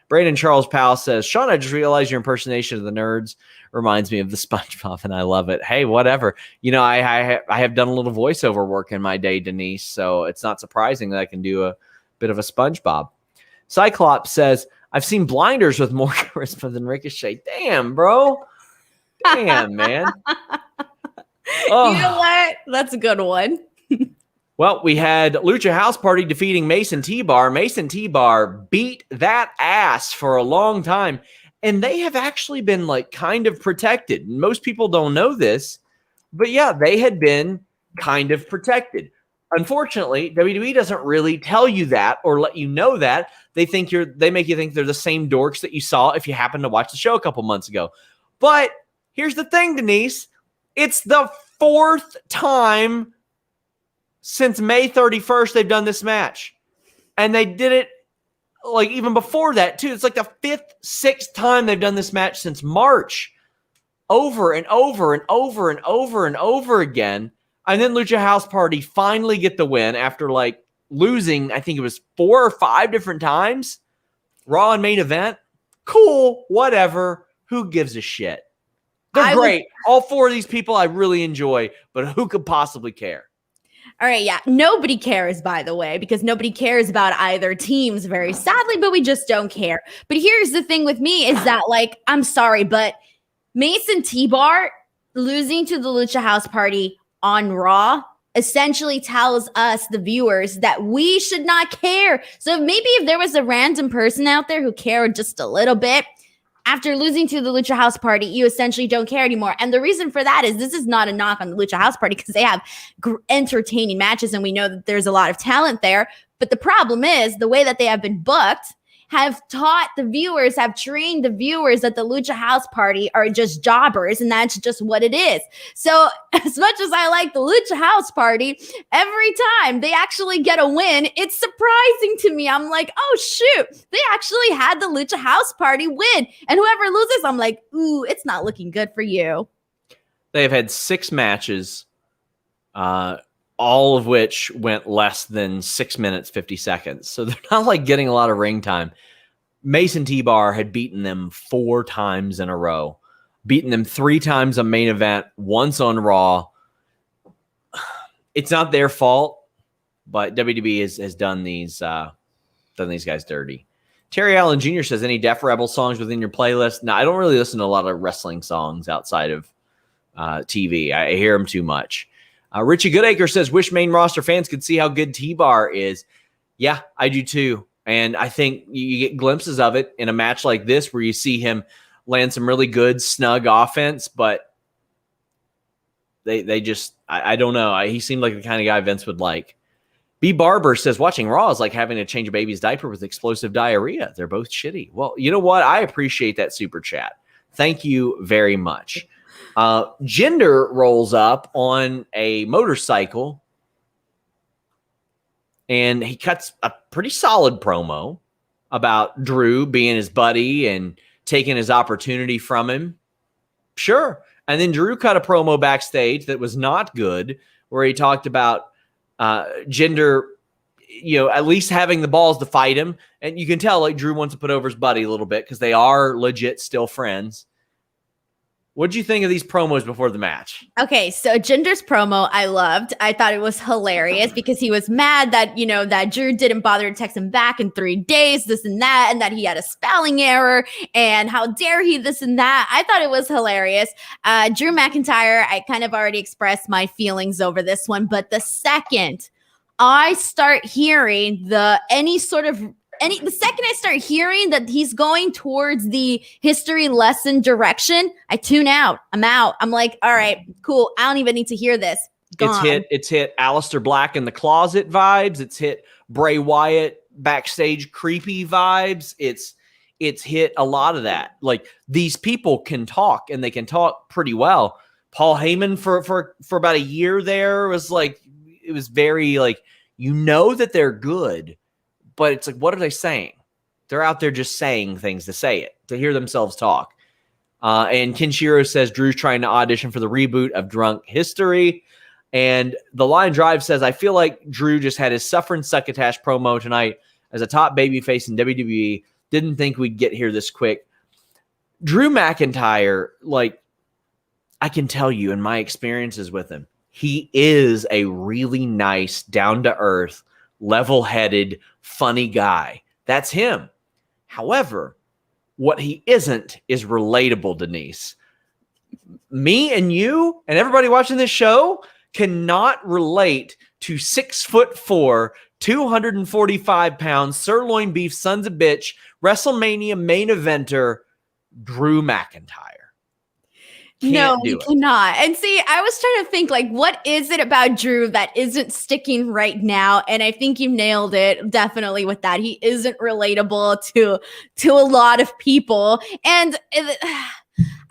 Brandon Charles Powell says, Sean, I just realized your impersonation of the nerds reminds me of the SpongeBob, and I love it. Hey, whatever. I have done a little voiceover work in my day, Denise, so it's not surprising that I can do a bit of a SpongeBob. Cyclops says, I've seen blinders with more charisma than Ricochet. Damn, bro. Damn, man. Oh. You know what? That's a good one. Well, we had Lucha House Party defeating Mason T-Bar. Mason T-Bar beat that ass for a long time, and they have actually been kind of protected. Most people don't know this, but yeah, they had been kind of protected. Unfortunately, WWE doesn't really tell you that or let you know that. They make you think they're the same dorks that you saw if you happened to watch the show a couple months ago. But here's the thing, Denise. It's the 4th time since May 31st they've done this match. And they did it even before that too. It's like the 5th, 6th time they've done this match since March. Over and over and over and over and over again. And then Lucha House Party finally get the win after losing, I think it was 4 or 5 different times. Raw and main event. Cool, whatever. Who gives a shit? They're great. All 4 of these people I really enjoy, but who could possibly care? All right, yeah. Nobody cares, by the way, because nobody cares about either teams, very sadly, but we just don't care. But here's the thing with me is that, I'm sorry, but Mason T-Bar losing to the Lucha House Party on Raw essentially tells us, the viewers, that we should not care. So maybe if there was a random person out there who cared just a little bit, after losing to the Lucha House Party, you essentially don't care anymore. And the reason for that is this is not a knock on the Lucha House Party because they have entertaining matches and we know that there's a lot of talent there. But the problem is the way that they have been booked have trained the viewers that the Lucha House Party are just jobbers, and that's just what it is. So as much as I like the Lucha House Party, every time they actually get a win, it's surprising to me. I'm like, oh shoot, they actually had the Lucha House Party win. And whoever loses, I'm like, ooh, it's not looking good for you. They've had 6 matches, all of which went less than 6 minutes, 50 seconds. So they're not like getting a lot of ring time. Mason T-Bar had beaten them 4 times in a row, beaten them 3 times on main event, once on Raw. It's not their fault, but WWE has done these guys dirty. Terry Allen Jr. says, any Def Rebel songs within your playlist? No, I don't really listen to a lot of wrestling songs outside of TV. I hear them too much. Richie Goodacre says, wish main roster fans could see how good T-Bar is. Yeah, I do too. And I think you get glimpses of it in a match like this where you see him land some really good, snug offense, but they just, I don't know. He seemed like the kind of guy Vince would like. B. Barber says, watching Raw is like having to change a baby's diaper with explosive diarrhea. They're both shitty. Well, you know what? I appreciate that super chat. Thank you very much. Jinder rolls up on a motorcycle and he cuts a pretty solid promo about Drew being his buddy and taking his opportunity from him. Sure. And then Drew cut a promo backstage that was not good, where he talked about Jinder, at least having the balls to fight him. And you can tell like Drew wants to put over his buddy a little bit because they are legit still friends. What'd you think of these promos before the match? Okay, so Jinder's promo I loved. I thought it was hilarious because he was mad that, that Drew didn't bother to text him back in 3 days, this and that he had a spelling error, and how dare he, this and that. I thought it was hilarious. Drew McIntyre, I kind of already expressed my feelings over this one, but the second I start hearing the second I start hearing that he's going towards the history lesson direction, I tune out. I'm out. I'm like, all right, cool. I don't even need to hear this. Gone. It's hit Aleister Black in the closet vibes. It's hit Bray Wyatt backstage creepy vibes. It's hit a lot of that. Like, these people can talk, and they can talk pretty well. Paul Heyman for about a year there was like, it was very like, that they're good. But it's like, what are they saying? They're out there just saying things to say it, to hear themselves talk. And Kenshiro says Drew's trying to audition for the reboot of Drunk History. And The Line Drive says, I feel like Drew just had his Suffering Succotash promo tonight as a top babyface in WWE. Didn't think we'd get here this quick. Drew McIntyre, like, I can tell you in my experiences with him, he is a really nice, down-to-earth, level-headed, funny guy. That's him. However, what he isn't is relatable, Denise. Me and you and everybody watching this show cannot relate to 6'4", 245 pounds, sirloin beef, sons of bitch, WrestleMania main eventer, Drew McIntyre. No, you cannot. And see, I was trying to think, like, what is it about Drew that isn't sticking right now? And I think you nailed it definitely with that. He isn't relatable to a lot of people. And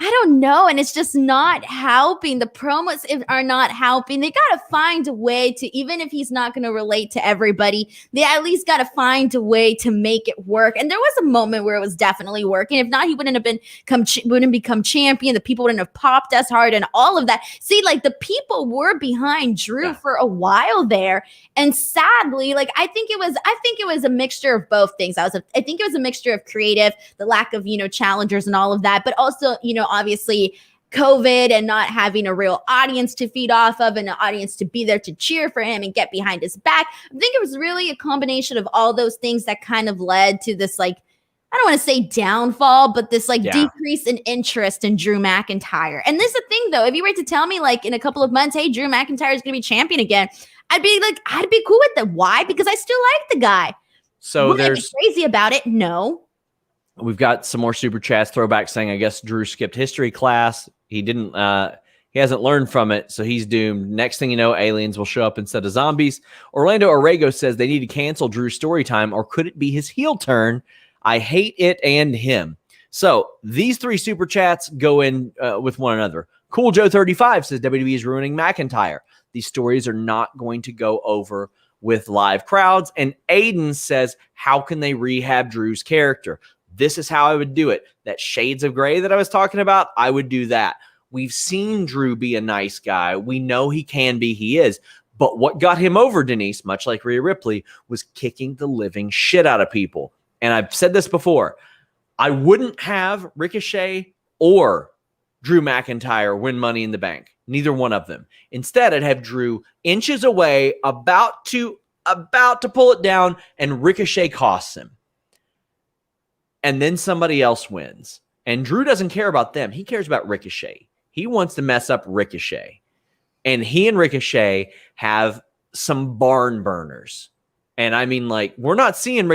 I don't know. And it's just not helping. The promos are not helping. They got to find a way to, even if he's not going to relate to everybody, they at least got to find a way to make it work. And there was a moment where it was definitely working. If not, he wouldn't become champion. The people wouldn't have popped as hard and all of that. See, like, the people were behind Drew for a while there. And sadly, like, I think it was a mixture of both things. I think it was a mixture of creative, the lack of, challengers and all of that, but also, obviously COVID and not having a real audience to feed off of and an audience to be there to cheer for him and get behind his back. I think it was really a combination of all those things that kind of led to this, like, I don't want to say downfall, but this decrease in interest in Drew McIntyre. And this is the thing, though. If you were to tell me, like, in a couple of months, hey, Drew McIntyre is going to be champion again, I'd be cool with that. Why? Because I still like the guy. So would I be crazy about it? No. We've got some more super chats. Throwback saying, I guess Drew skipped history class. He didn't He hasn't learned from it, so he's doomed. Next thing you know, aliens will show up instead of zombies. Orlando Orrego says they need to cancel Drew's story time, or could it be his heel turn? I hate it and him. So these 3 super chats go in with one another. Cool Joe 35 says WWE is ruining McIntyre. These stories are not going to go over with live crowds. And Aiden says, how can they rehab Drew's character? This is how I would do it. That shades of gray that I was talking about, I would do that. We've seen Drew be a nice guy. We know he can be. He is. But what got him over, Denise, much like Rhea Ripley, was kicking the living shit out of people. And I've said this before. I wouldn't have Ricochet or Drew McIntyre win Money in the Bank. Neither one of them. Instead, I'd have Drew inches away, about to pull it down, and Ricochet costs him. And then somebody else wins. And Drew doesn't care about them. He cares about Ricochet. He wants to mess up Ricochet. And he and Ricochet have some barn burners. And I mean, like, we're not seeing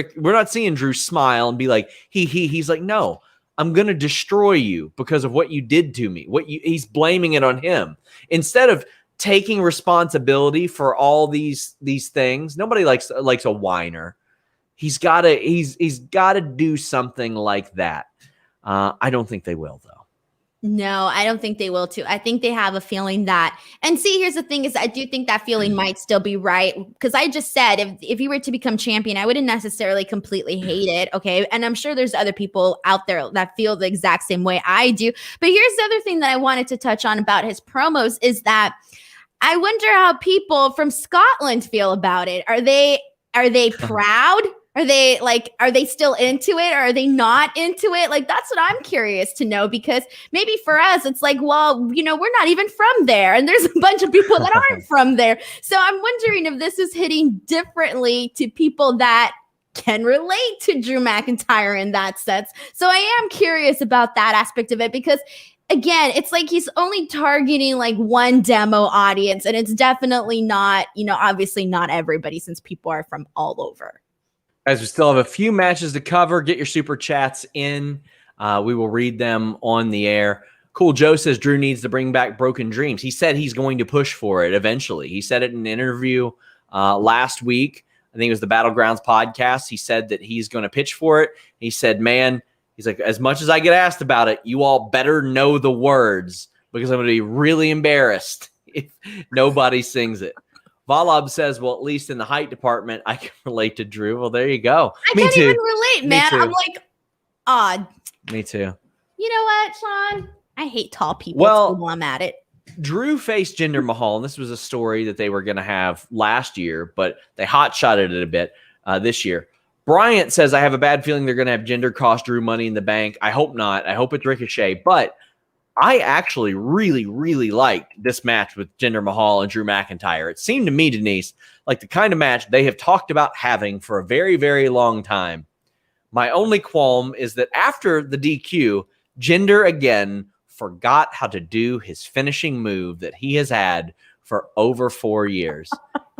Drew smile and be like, he's like, no, I'm going to destroy you because of what you did to me. He's blaming it on him. Instead of taking responsibility for all these things, nobody likes a whiner. He's got to do something like that. I don't think they will, though. No, I don't think they will too. I think they have a feeling that, and see, here's the thing is I do think that feeling might still be right. Because I just said, if he were to become champion, I wouldn't necessarily completely hate it. Okay. And I'm sure there's other people out there that feel the exact same way I do. But here's the other thing that I wanted to touch on about his promos is that I wonder how people from Scotland feel about it. Are they proud? Are they still into it? Or are they not into it? Like, that's what I'm curious to know, because maybe for us, it's like, well, we're not even from there. And there's a bunch of people that aren't from there. So I'm wondering if this is hitting differently to people that can relate to Drew McIntyre in that sense. So I am curious about that aspect of it, because again, it's like he's only targeting like one demo audience, and it's definitely not, obviously not everybody, since people are from all over. Guys, we still have a few matches to cover. Get your super chats in. We will read them on the air. Cool Joe says Drew needs to bring back Broken Dreams. He said he's going to push for it eventually. He said it in an interview last week. I think it was the Battlegrounds podcast. He said that he's going to pitch for it. He said, man, he's like, as much as I get asked about it, you all better know the words, because I'm going to be really embarrassed if nobody sings it. Valab says, well, at least in the height department, I can relate to Drew. Well, there you go. I can't even relate, man. I'm like, odd. Me too. You know what, Sean? I hate tall people. Well, while I'm at it. Drew faced Jinder Mahal, and this was a story that they were going to have last year, but they hot-shotted it a bit this year. Bryant says, I have a bad feeling they're going to have Jinder cost Drew Money in the Bank. I hope not. I hope it's Ricochet. But I actually really, really liked this match with Jinder Mahal and Drew McIntyre. It seemed to me, Denise, like the kind of match they have talked about having for a very, very long time. My only qualm is that after the DQ, Jinder again forgot how to do his finishing move that he has had for over 4 years.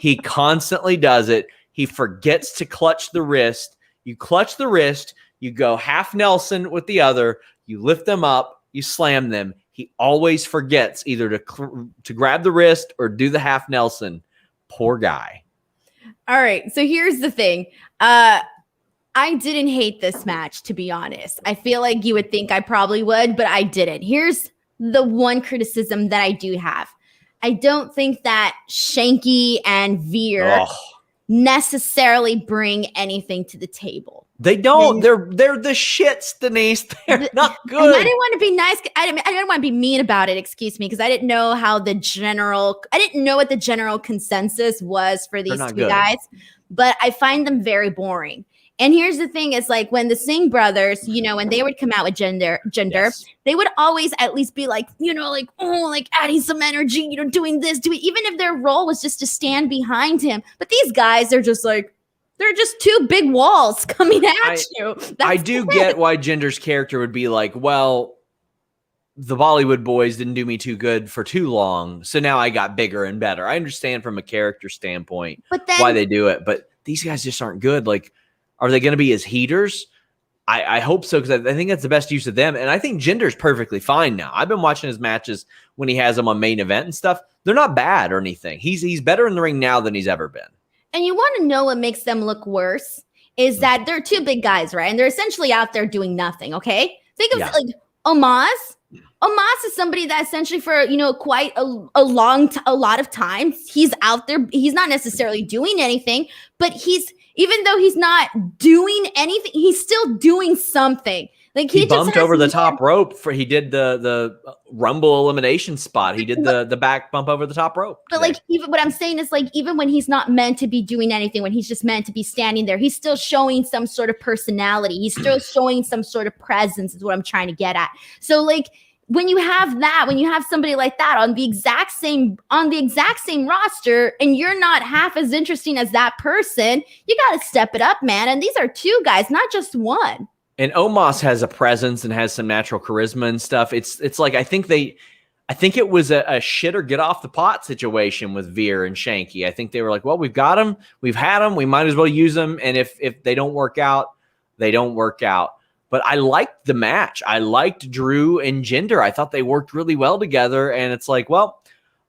He constantly does it. He forgets to clutch the wrist. You clutch the wrist, you go half Nelson with the other, you lift them up, you slam them. He always forgets either to grab the wrist or do the half Nelson. Poor guy. All right. So here's the thing. I didn't hate this match, to be honest. I feel like you would think I probably would, but I didn't. Here's the one criticism that I do have. I don't think that Shanky and Veer necessarily bring anything to the table. They don't. They're the shits, Denise. They're not good. And I didn't want to be nice. I didn't want to be mean about it. Excuse me, because I didn't know how I didn't know what the general consensus was for these two guys. But I find them very boring. And here's the thing: is like when the Singh brothers, when they would come out with Jinder, yes, they would always at least be like, adding some energy, doing this, even if their role was just to stand behind him. But these guys are just like, they're just two big walls coming at you. I do get why Jinder's character would be like, well, the Bollywood boys didn't do me too good for too long, so now I got bigger and better. I understand from a character standpoint why they do it, but these guys just aren't good. Like, are they going to be as heaters? I hope so, because I think that's the best use of them. And I think Jinder's perfectly fine now. I've been watching his matches when he has them on main event and stuff, they're not bad or anything. He's better in the ring now than he's ever been. And you want to know what makes them look worse is that they're two big guys, right? And they're essentially out there doing nothing, okay? Think of like Omos. Omos is somebody that essentially for, quite a lot of times, he's out there. He's not necessarily doing anything, but even though he's not doing anything, he's still doing something. Like he bumped over the top rope he did the Rumble elimination spot. He did the back bump over the top rope. But like, even what I'm saying is like, even when he's not meant to be doing anything, when he's just meant to be standing there, he's still showing some sort of personality. He's still showing some sort of presence is what I'm trying to get at. So like, when you have somebody like that on the exact same roster and you're not half as interesting as that person, you got to step it up, man. And these are two guys, not just one. And Omos has a presence and has some natural charisma and stuff. It's like I think it was a shit or get off the pot situation with Veer and Shanky. I think they were like, well, we've got them, we've had them, we might as well use them. And if they don't work out, they don't work out. But I liked the match. I liked Drew and Jinder. I thought they worked really well together. And it's like, well,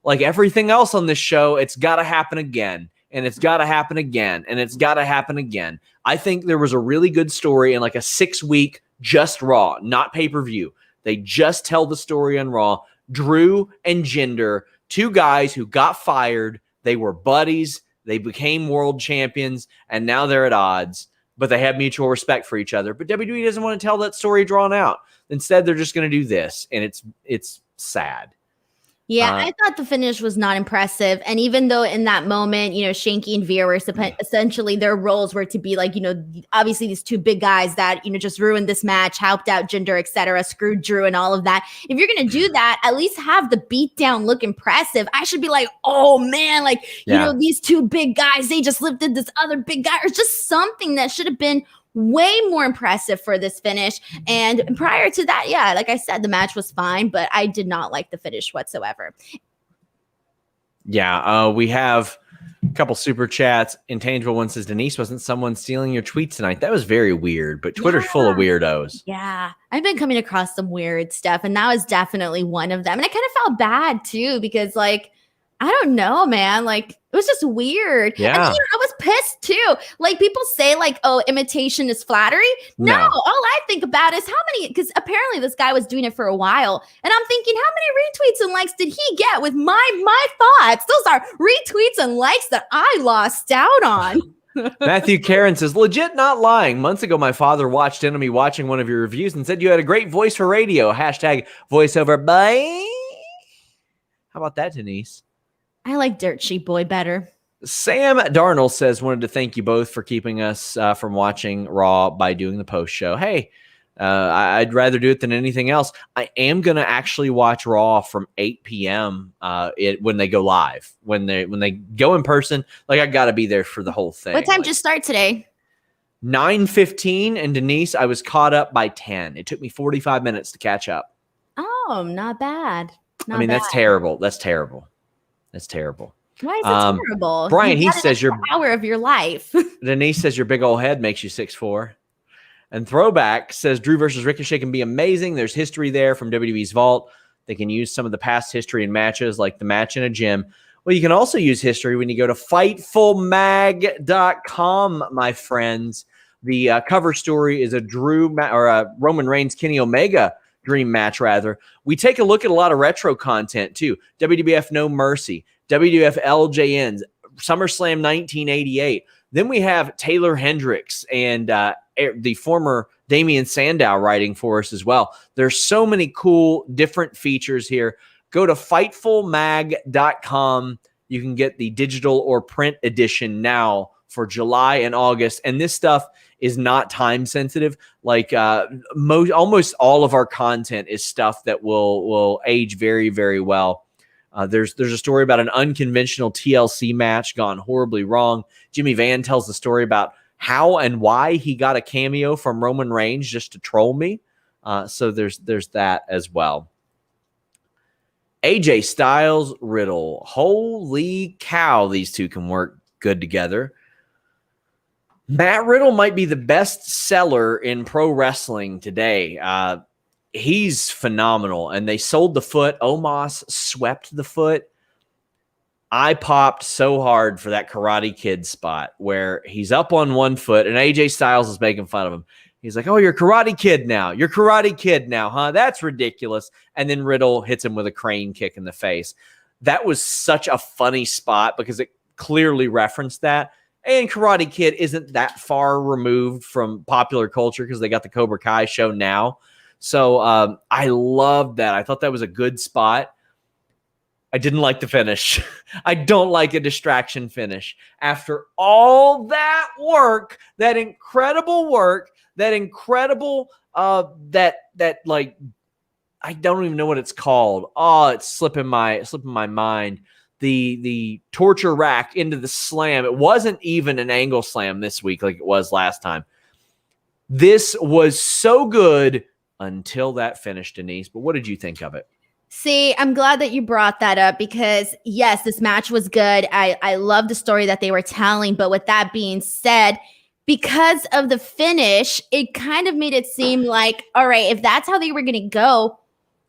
like everything else on this show, it's got to happen again. And it's got to happen again. And it's got to happen again. I think there was a really good story in like a 6-week just Raw, not pay-per-view. They just tell the story on Raw. Drew and Jinder, two guys who got fired. They were buddies. They became world champions. And now they're at odds. But they have mutual respect for each other. But WWE doesn't want to tell that story drawn out. Instead, they're just going to do this. And it's sad. Yeah, I thought the finish was not impressive. And even though in that moment, Shanky and Veer were essentially their roles were to be like, obviously these two big guys that, just ruined this match, helped out Jinder, etc., screwed Drew and all of that. If you're going to do that, at least have the beatdown look impressive. I should be like, oh man, like, these two big guys, they just lifted this other big guy, or just something that should have been way more impressive for this finish. And prior to that, yeah, like I said, the match was fine, but I did not like the finish whatsoever. Yeah, we have a couple super chats. Intangible One says, Denise, wasn't someone stealing your tweets tonight? That was very weird, but Twitter's full of weirdos. Yeah, I've been coming across some weird stuff, and that was definitely one of them. And I kind of felt bad too, because like, I don't know, man. Like, it was just weird. Yeah. And then, I was pissed too. Like, people say like, oh, imitation is flattery. No, all I think about is how many, because apparently this guy was doing it for a while. And I'm thinking, how many retweets and likes did he get with my thoughts? Those are retweets and likes that I lost out on. Matthew Karen says, legit not lying. Months ago, my father watched Enemy watching one of your reviews and said you had a great voice for radio. Hashtag voiceover. Bye. How about that, Denise? I like Dirt Sheep Boy better. Sam Darnell says, wanted to thank you both for keeping us from watching Raw by doing the post show. Hey, I'd rather do it than anything else. I am going to actually watch Raw from 8 p.m. When they go live. When they go in person, like I got to be there for the whole thing. What time did you start today? 9:15, and Denise, I was caught up by 10. It took me 45 minutes to catch up. Oh, not bad. Not bad. That's terrible. That's terrible. That's terrible. Why is it terrible? Brian, he says your hour of your life. Denise says your big old head makes you 6'4". And Throwback says Drew versus Ricochet can be amazing. There's history there from WWE's vault. They can use some of the past history in matches, like the match in a gym. Well, you can also use history when you go to FightfulMag.com, my friends. The cover story is a Roman Reigns Kenny Omega dream match, rather. We take a look at a lot of retro content, too. WWF No Mercy, WWF LJNs, SummerSlam 1988. Then we have Taylor Hendricks and the former Damian Sandow writing for us as well. There's so many cool different features here. Go to FightfulMag.com. You can get the digital or print edition now for July and August. And this stuff is not time sensitive. Like almost all of our content is stuff that will age very, very well. There's a story about an unconventional TLC match gone horribly wrong. Jimmy Van tells the story about how and why he got a cameo from Roman Reigns just to troll me. So there's that as well. AJ Styles, Riddle. Holy cow, these two can work good together. Matt Riddle might be the best seller in pro wrestling today. he's phenomenal. And they sold the foot. Omos swept the foot. I popped so hard for that Karate Kid spot where he's up on one foot and AJ Styles is making fun of him. He's like, oh, you're Karate Kid now. You're Karate Kid now, huh? That's ridiculous. And then Riddle hits him with a crane kick in the face. That was such a funny spot because it clearly referenced that. And Karate Kid isn't that far removed from popular culture because they got the Cobra Kai show now. So I loved that. I thought that was a good spot. I didn't like the finish. I don't like a distraction finish. After all that work, that incredible work, that incredible, that like, I don't even know what it's called. Oh, it's slipping my mind. The torture rack into the slam. It wasn't even an angle slam this week like it was last time. This was so good until that finish, Denise. But what did you think of it? See, I'm glad that you brought that up because, yes, this match was good. I love the story that they were telling. But with that being said, because of the finish, it kind of made it seem like, all right, if that's how they were going to go,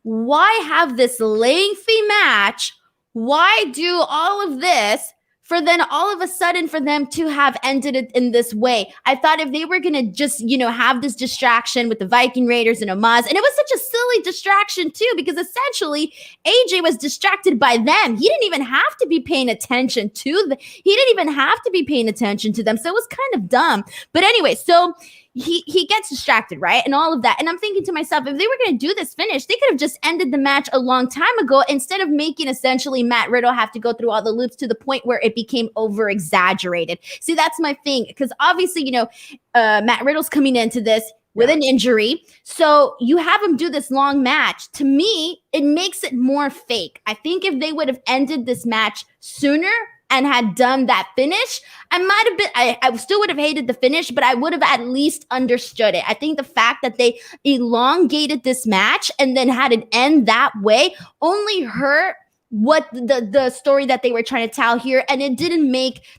why have this lengthy match? Why do all of this for then all of a sudden for them to have ended it in this way? I thought if they were going to just, have this distraction with the Viking Raiders and Omos, and it was such a silly distraction too, because essentially AJ was distracted by them. He didn't even have to be paying attention to them. So it was kind of dumb. But anyway, so he gets distracted, right? And all of that. And I'm thinking to myself, if they were going to do this finish, they could have just ended the match a long time ago instead of making essentially Matt Riddle have to go through all the loops to the point where it became over exaggerated. See, that's my thing. Because obviously, Matt Riddle's coming into this with an injury. So you have him do this long match. To me, it makes it more fake. I think if they would have ended this match sooner and had done that finish, I still would have hated the finish, but I would have at least understood it. I think the fact that they elongated this match and then had it end that way only hurt what the story that they were trying to tell here. And it didn't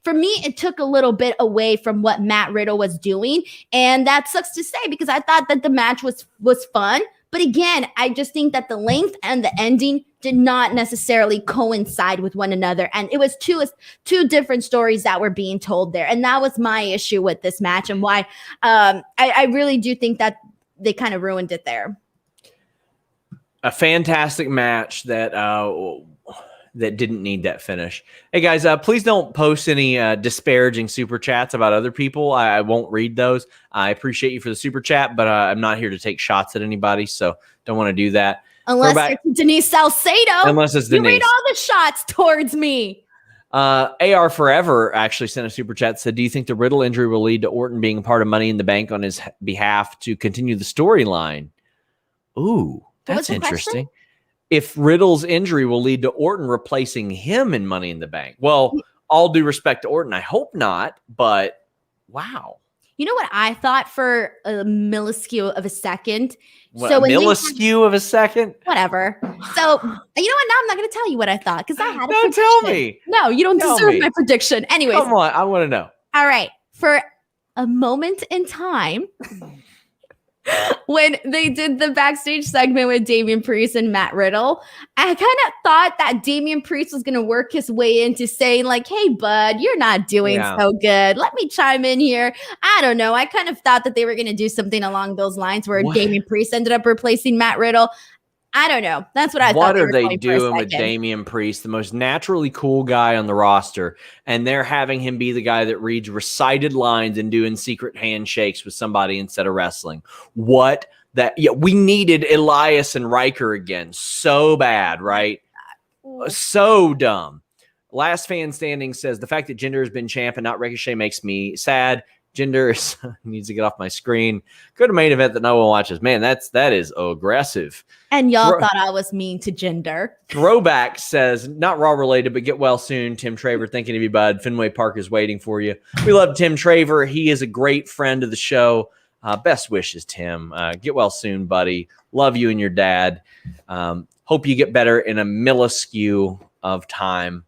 for me, it took a little bit away from what Matt Riddle was doing. And that sucks to say because I thought that the match was fun. But again, I just think that the length and the ending did not necessarily coincide with one another. And it was two different stories that were being told there. And that was my issue with this match and why I really do think that they kind of ruined it there. A fantastic match that didn't need that finish. Hey guys, please don't post any disparaging super chats about other people. I won't read those. I appreciate you for the super chat, but I'm not here to take shots at anybody, so don't want to do that. Unless it's Denise Salcedo. Unless it's Denise. You read all the shots towards me. AR Forever actually sent a super chat, said, do you think the Riddle injury will lead to Orton being part of Money in the Bank on his behalf to continue the storyline? Ooh, that's interesting. If Riddle's injury will lead to Orton replacing him in Money in the Bank. Well, all due respect to Orton, I hope not, but wow. You know what I thought for a milliscule of a second? Of a second? Whatever. So, you know what? Now I'm not going to tell you what I thought because I had a prediction. Don't tell me. No, you don't deserve my prediction. Anyways. Come on. I want to know. All right. For a moment in time, when they did the backstage segment with Damian Priest and Matt Riddle, I kind of thought that Damian Priest was going to work his way into saying like, hey, bud, you're not doing so good. Let me chime in here. I don't know. I kind of thought that they were going to do something along those lines where Damian Priest ended up replacing Matt Riddle. I don't know. That's what I thought. What are they doing with Damian Priest, the most naturally cool guy on the roster, and they're having him be the guy that reads recited lines and doing secret handshakes with somebody instead of wrestling? We needed Elias and Ryker again so bad, right? So dumb. Last fan standing says the fact that Jinder has been champ and not Ricochet makes me sad. Jinder needs to get off my screen. Go to main event that no one watches. Man, that is aggressive. And y'all thought I was mean to Jinder. Throwback says, not Raw related, but get well soon. Tim Traver, thinking of you, bud. Fenway Park is waiting for you. We love Tim Traver. He is a great friend of the show. Best wishes, Tim. Get well soon, buddy. Love you and your dad. Hope you get better in a milliscule of time.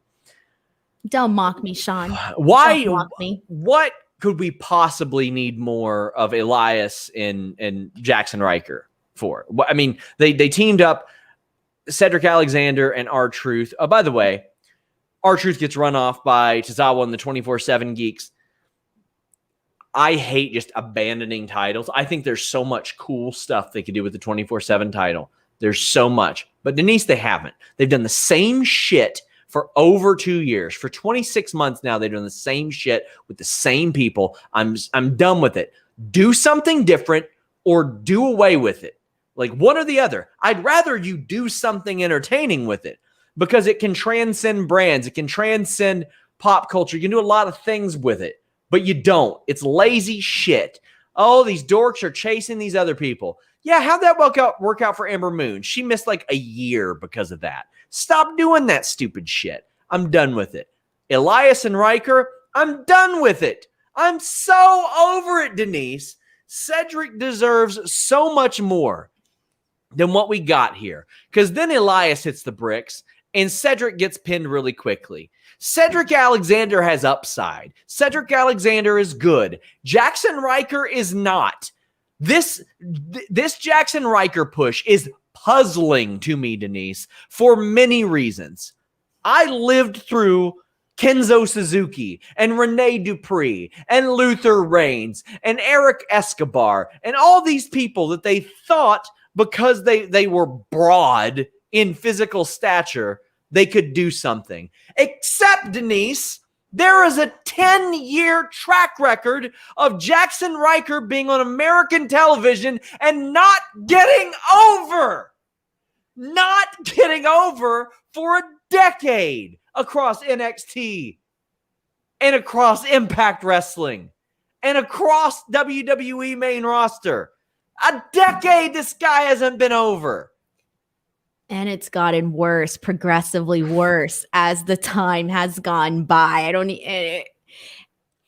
Don't mock me, Sean. Why? Don't mock me. What could we possibly need more of Elias and Jackson Ryker for. I mean, they teamed up Cedric Alexander and R-Truth. Oh, by the way, R-Truth gets run off by Tozawa and the 24/7 Geeks. I hate just abandoning titles. I think there's so much cool stuff they could do with the 24/7 title. There's so much. But Denise, they haven't. They've done the same shit for over 2 years. For 26 months now, they've done the same shit with the same people. I'm done with it. Do something different or do away with it. Like one or the other. I'd rather you do something entertaining with it because it can transcend brands. It can transcend pop culture. You can do a lot of things with it, but you don't. It's lazy shit. Oh, these dorks are chasing these other people. Yeah, how'd that work out for Ember Moon? She missed like a year because of that. Stop doing that stupid shit. I'm done with it. Elias and Ryker, I'm done with it. I'm so over it, Denise. Cedric deserves so much more than what we got here. Because then Elias hits the bricks and Cedric gets pinned really quickly. Cedric Alexander has upside. Cedric Alexander is good. Jackson Ryker is not. This Jackson Ryker push is puzzling to me, Denise, for many reasons. I lived through Kenzo Suzuki and Rene Dupree and Luther Reigns and Eric Escobar and all these people that they thought because they were broad in physical stature, they could do something. Except, Denise, there is a 10-year track record of Jackson Ryker being on American television and not getting over. Not getting over for a decade across NXT and across Impact Wrestling and across WWE main roster. A decade this guy hasn't been over. And it's gotten worse, progressively worse as the time has gone by.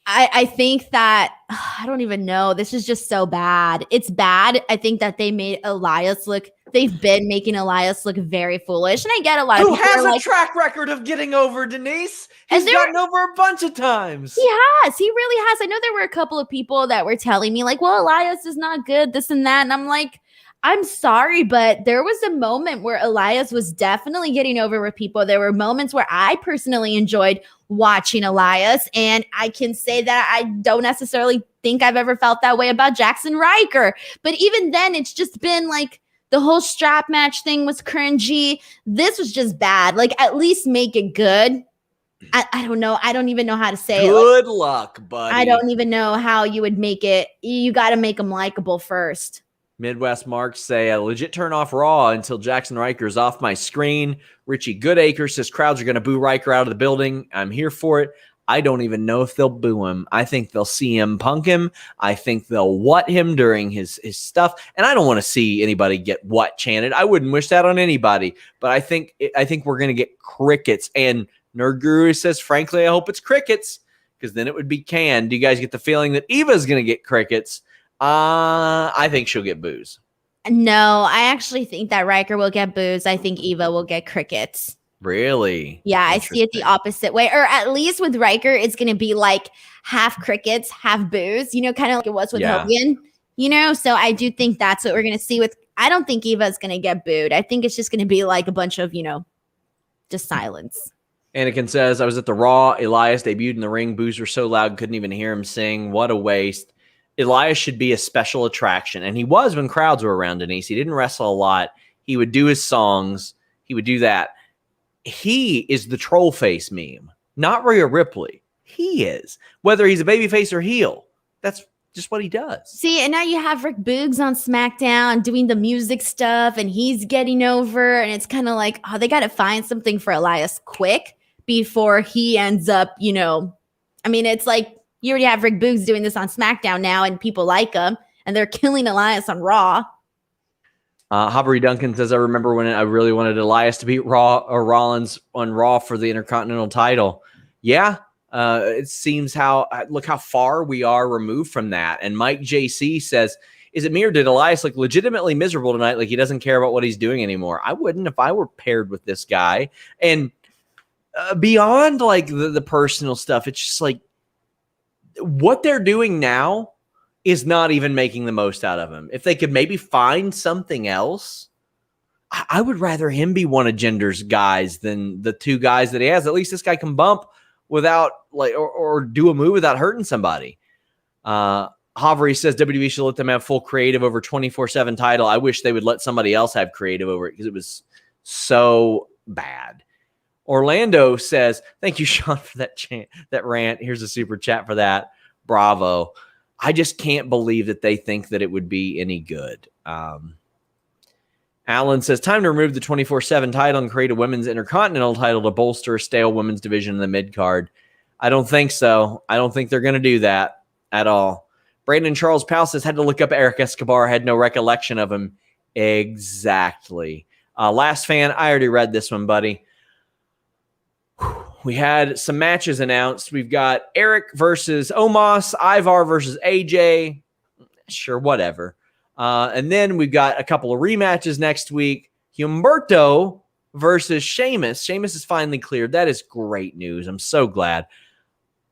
I think that, I don't even know. This is just so bad. It's bad. I think that they've been making Elias look very foolish. And I get a lot of people who has a track record of getting over, Denise. He's gotten over a bunch of times. He has. He really has. I know there were a couple of people that were telling me like, well, Elias is not good, this and that. And I'm like, I'm sorry, but there was a moment where Elias was definitely getting over with people. There were moments where I personally enjoyed watching Elias, and I can say that I don't necessarily think I've ever felt that way about Jackson Ryker. But even then, it's just been like the whole strap match thing was cringy. This was just bad. Like, at least make it good. I don't know. I don't even know how to say it. Good luck, buddy. I don't even know how you would make it. You got to make them likable first. Midwest Marks say, a legit turn off Raw until Jackson Ryker is off my screen. Richie Goodacre says crowds are going to boo Ryker out of the building. I'm here for it. I don't even know if they'll boo him. I think they'll see him punk him. I think they'll what him during his stuff. And I don't want to see anybody get what chanted. I wouldn't wish that on anybody. But I think we're going to get crickets. And Nerd Guru says, frankly, I hope it's crickets because then it would be canned. Do you guys get the feeling that Eva's going to get crickets? I think she'll get boos. No, I actually think that Ryker will get boos. I think Eva will get crickets. Really? Yeah, I see it the opposite way. Or at least with Ryker, it's going to be like half crickets, half boos, kind of like it was with Hogan, So I do think that's what we're going to see with, I don't think Eva is going to get booed. I think it's just going to be like a bunch of, just silence. Anakin says, I was at the Raw. Elias debuted in the ring. Boos were so loud, couldn't even hear him sing. What a waste. Elias should be a special attraction. And he was when crowds were around, Denise. He didn't wrestle a lot. He would do his songs. He would do that. He is the troll face meme, not Rhea Ripley. He is. Whether he's a babyface or heel, that's just what he does. See, and now you have Rick Boogs on SmackDown doing the music stuff, and he's getting over. And it's kind of like, they got to find something for Elias quick before he ends up, it's like, you already have Rick Boogs doing this on SmackDown now, and people like him, and they're killing Elias on Raw. Hobbery Duncan says, I remember when I really wanted Elias to beat Rollins on Raw for the Intercontinental title. Yeah, it seems look how far we are removed from that. And Mike JC says, is it me or did Elias look legitimately miserable tonight? Like he doesn't care about what he's doing anymore. I wouldn't if I were paired with this guy. And beyond like the personal stuff, it's just like, what they're doing now is not even making the most out of him. If they could maybe find something else, I would rather him be one of Jinder's guys than the two guys that he has. At least this guy can bump without or do a move without hurting somebody. Havery says WWE should let them have full creative over 24/7 title. I wish they would let somebody else have creative over it because it was so bad. Orlando says, thank you, Sean, for that rant. Here's a super chat for that. Bravo. I just can't believe that they think that it would be any good. Alan says, time to remove the 24/7 title and create a women's intercontinental title to bolster a stale women's division in the mid-card. I don't think so. I don't think they're going to do that at all. Brandon Charles Powell says, had to look up Eric Escobar. Had no recollection of him. Exactly. Last fan, I already read this one, buddy. We had some matches announced. We've got Eric versus Omos, Ivar versus AJ. Sure, whatever. And then we've got a couple of rematches next week. Humberto versus Sheamus. Sheamus is finally cleared. That is great news. I'm so glad.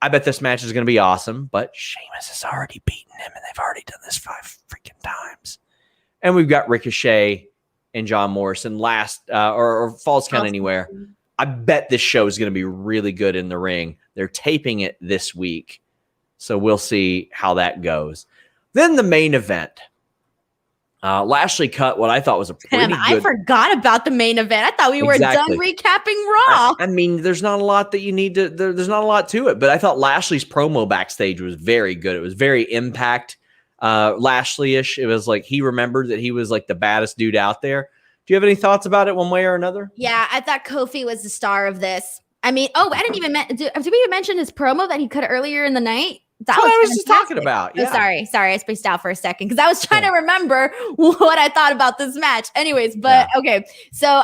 I bet this match is going to be awesome, but Sheamus has already beaten him, and they've already done this 5 freaking times. And we've got Ricochet and John Morrison last, or Falls Count Anywhere. I bet this show is going to be really good in the ring. They're taping it this week, so we'll see how that goes. Then the main event. Lashley cut what I thought was a pretty good... I forgot about the main event. I thought we were done recapping Raw. I mean, there's not a lot that you need to... There's not a lot to it, but I thought Lashley's promo backstage was very good. It was very Impact Lashley-ish. It was like he remembered that he was like the baddest dude out there. Do you have any thoughts about it one way or another? Yeah, I thought Kofi was the star of this. I mean, I didn't even did we even mention his promo that he cut earlier in the night? That's what I was just talking about. Yeah. Oh, sorry, I spaced out for a second because I was trying to remember what I thought about this match. Anyways, but okay, so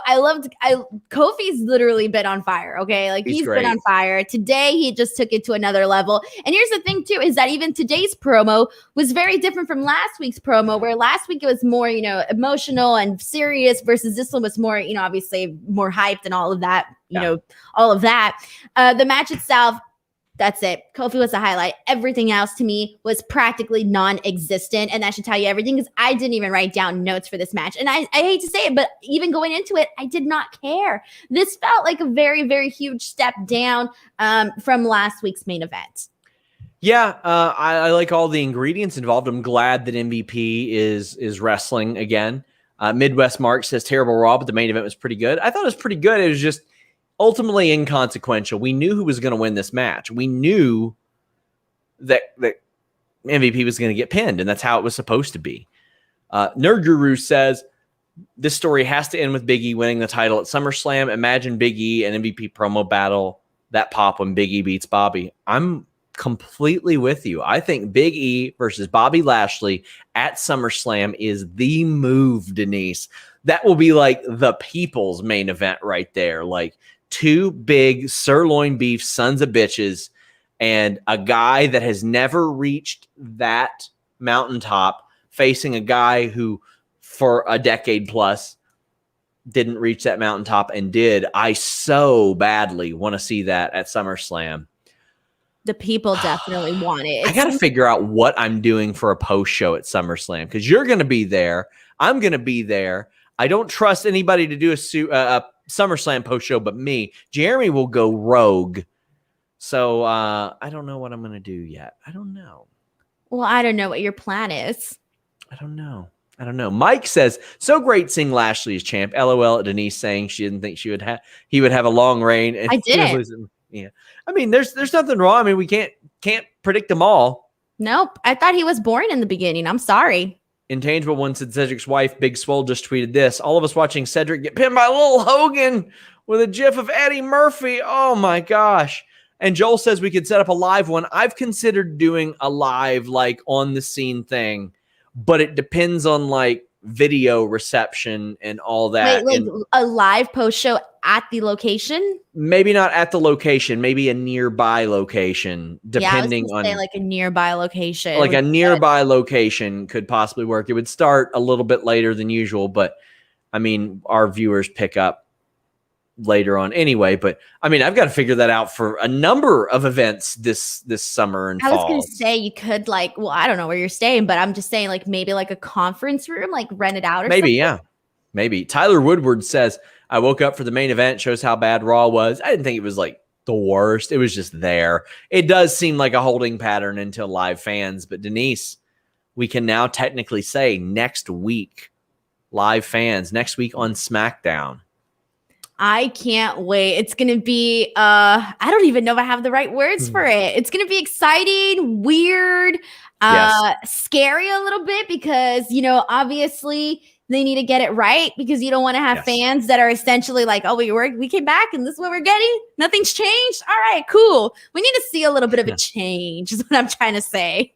Kofi's literally been on fire. Okay, like he's been on fire. Today he just took it to another level. And here's the thing too, is that even today's promo was very different from last week's promo, where last week it was more, emotional and serious versus this one was more, obviously more hyped and all of that, all of that. The match itself, that's it. Kofi was the highlight. Everything else to me was practically non-existent. And that should tell you everything because I didn't even write down notes for this match. And I hate to say it, but even going into it, I did not care. This felt like a very, very huge step down from last week's main event. Yeah, I like all the ingredients involved. I'm glad that MVP is wrestling again. Midwest Mark says terrible Raw, but the main event was pretty good. I thought it was pretty good. It was just ultimately inconsequential. We knew who was going to win this match. We knew that MVP was going to get pinned, and that's how it was supposed to be. Nerd Guru says this story has to end with Big E winning the title at SummerSlam. Imagine Big E and MVP promo battle, that pop when Big E beats Bobby. I'm completely with you. I think Big E versus Bobby Lashley at SummerSlam is the move, Denise. That will be like the people's main event right there. Like, two big sirloin beef sons of bitches and a guy that has never reached that mountaintop facing a guy who for a decade plus didn't reach that mountaintop and did. I so badly want to see that at SummerSlam. The people definitely want it. I got to figure out what I'm doing for a post show at SummerSlam because you're going to be there. I'm going to be there. I don't trust anybody to do a SummerSlam post show but me. Jeremy will go rogue. So I don't know what I'm going to do yet. I don't know. Well, I don't know what your plan is. I don't know. Mike says, so great seeing Lashley as champ. LOL at Denise saying she didn't think he would have a long reign. And I didn't. Yeah. I mean, there's nothing wrong. I mean, we can't predict them all. Nope. I thought he was boring in the beginning. I'm sorry. Intangible One said Cedric's wife, Big Swole, just tweeted this. All of us watching Cedric get pinned by Lil Hogan with a gif of Eddie Murphy. Oh, my gosh. And Joel says we could set up a live one. I've considered doing a live, like, on-the-scene thing, but it depends on, like, video reception and all that. Wait, like a live post show at the location? Maybe not at the location, maybe a nearby location, depending on like a nearby location. Like a nearby location could possibly work. It would start a little bit later than usual, but I mean, our viewers pick up later on anyway. But I mean, I've got to figure that out for a number of events this summer and fall. I was going to say you could like, well, I don't know where you're staying, but I'm just saying like maybe like a conference room, like rent it out or maybe, something. yeah. Maybe. Tyler Woodward says, I woke up for the main event, shows how bad Raw was. I didn't think it was like the worst. It was just there. It does seem like a holding pattern until live fans. But Denise, we can now technically say next week, live fans, next week on SmackDown. I can't wait. It's going to be, I don't even know if I have the right words for it. It's going to be exciting, weird, scary a little bit because, you know, obviously they need to get it right because you don't want to have fans that are essentially like, oh, we came back and this is what we're getting. Nothing's changed. All right, cool. We need to see a little bit of a change is what I'm trying to say.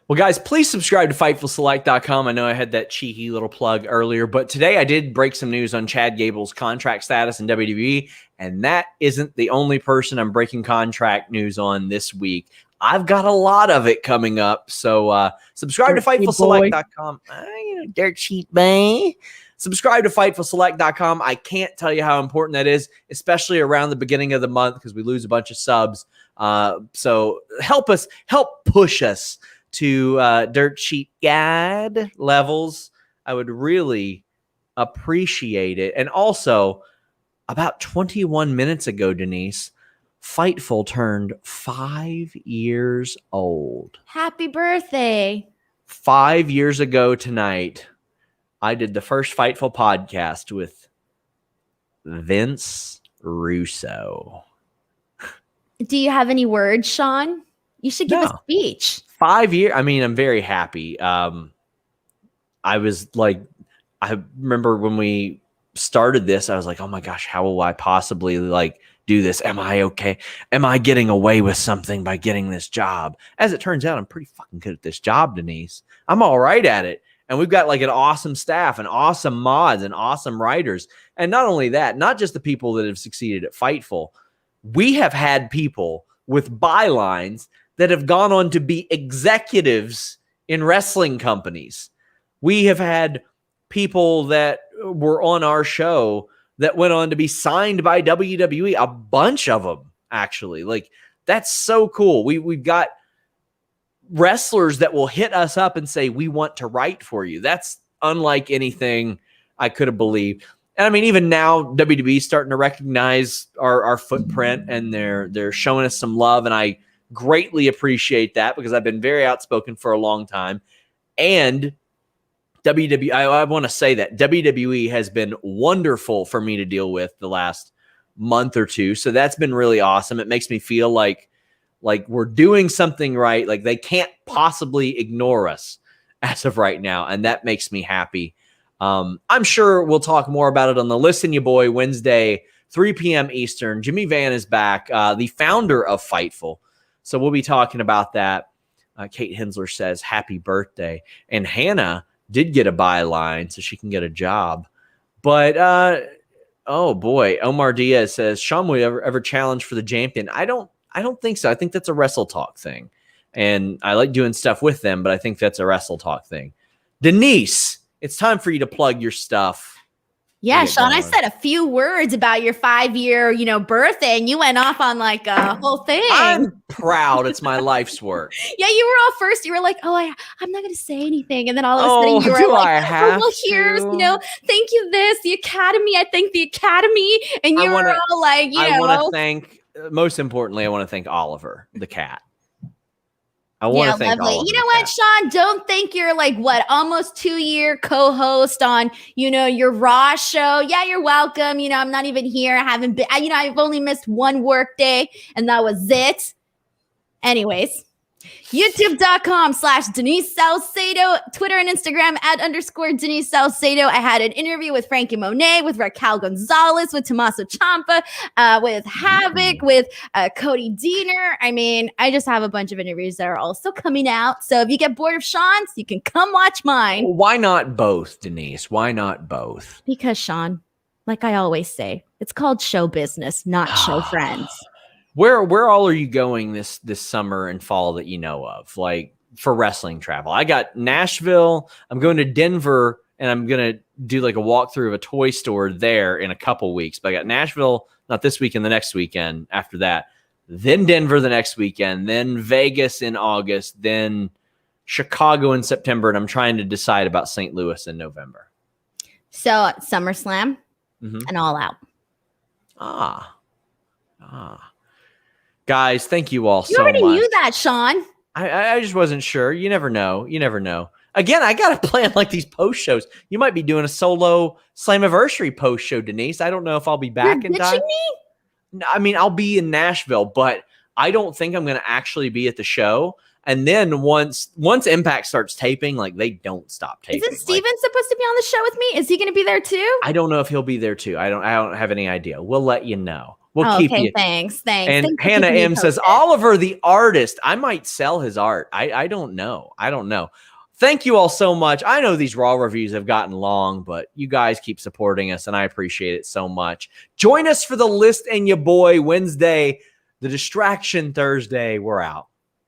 Well, guys, please subscribe to FightfulSelect.com. I know I had that cheeky little plug earlier, but today I did break some news on Chad Gable's contract status in WWE, and that isn't the only person I'm breaking contract news on this week. I've got a lot of it coming up, so subscribe to FightfulSelect.com. Dirt sheet, man. Subscribe to FightfulSelect.com. I can't tell you how important that is, especially around the beginning of the month because we lose a bunch of subs. So help push us to Dirt Sheet Guide levels. I would really appreciate it. And also, about 21 minutes ago, Denise, Fightful turned 5 years old. Happy birthday. 5 years ago tonight, I did the first Fightful podcast with Vince Russo. Do you have any words, Sean? You should give a speech. 5 years. I mean, I'm very happy. I was like, I remember when we started this, I was like, oh my gosh, how will I possibly like do this? Am I okay? Am I getting away with something by getting this job? As it turns out, I'm pretty fucking good at this job, Denise. I'm all right at it. And we've got like an awesome staff and awesome mods and awesome writers. And not only that, not just the people that have succeeded at Fightful, we have had people with bylines that have gone on to be executives in wrestling companies. We have had people that were on our show that went on to be signed by WWE, a bunch of them, actually. Like, that's so cool. We've got wrestlers that will hit us up and say, we want to write for you. That's unlike anything I could have believed. And I mean, even now, WWE is starting to recognize our footprint, and they're showing us some love, and I greatly appreciate that because I've been very outspoken for a long time. And WWE, I want to say that WWE has been wonderful for me to deal with the last month or two. So that's been really awesome. It makes me feel like we're doing something right. Like they can't possibly ignore us as of right now. And that makes me happy. I'm sure we'll talk more about it on the Listen You Boy Wednesday, 3 p.m. Eastern. Jimmy Van is back, the founder of Fightful. So we'll be talking about that. Kate Hensler says, happy birthday. And Hannah did get a byline so she can get a job. But, oh boy, Omar Diaz says, Sean, will you ever challenge for the champion? I don't think so. I think that's a Wrestle Talk thing. And I like doing stuff with them, but I think that's a Wrestle Talk thing. Denise, it's time for you to plug your stuff. Yeah, Sean, I said a few words about your 5-year, birthday, and you went off on like a whole thing. I'm proud. It's my life's work. Yeah, you were all first. You were like, oh, I'm not going to say anything. And then all of a sudden you were like, well, here's, thank you this, the Academy. I thank the Academy. And you were all like, I want to thank, most importantly, I want to thank Oliver, the cat. I want to thank Oliver. You know what, Sean? Don't think you're like almost 2-year co-host on, your Raw show. Yeah, you're welcome. I'm not even here. I haven't been, I've only missed one work day and that was it. Anyways, youtube.com/Denise Salcedo, Twitter and Instagram @_Denise Salcedo. I had an interview with Frankie Monet, with Raquel Gonzalez, with Tommaso Ciampa, with Havoc, with Cody Deaner. I mean, I just have a bunch of interviews that are also coming out. So if you get bored of Sean's, you can come watch mine. Well, why not both, Denise? Why not both? Because, Sean, like I always say, it's called show business, not show friends. Where all are you going this summer and fall that you know of, like for wrestling travel? I got Nashville. I'm going to Denver and I'm going to do like a walkthrough of a toy store there in a couple weeks. But I got Nashville, not this weekend, the next weekend after that. Then Denver the next weekend. Then Vegas in August. Then Chicago in September. And I'm trying to decide about St. Louis in November. So SummerSlam and All Out. Guys, thank you all so much. You already knew that, Sean. I just wasn't sure. You never know. You never know. Again, I got to plan like these post shows. You might be doing a solo Slammiversary post show, Denise. I don't know if I'll be back in time. Me? I mean, I'll be in Nashville, but I don't think I'm going to actually be at the show. And then once Impact starts taping, like they don't stop taping. Isn't Steven supposed to be on the show with me? Is he going to be there too? I don't know if he'll be there too. I don't have any idea. We'll let you know. We'll keep you. Thanks. And Hannah M says, Oliver the artist. I might sell his art. I don't know. Thank you all so much. I know these Raw reviews have gotten long, but you guys keep supporting us, and I appreciate it so much. Join us for the List and Your Boy Wednesday, the Distraction Thursday. We're out.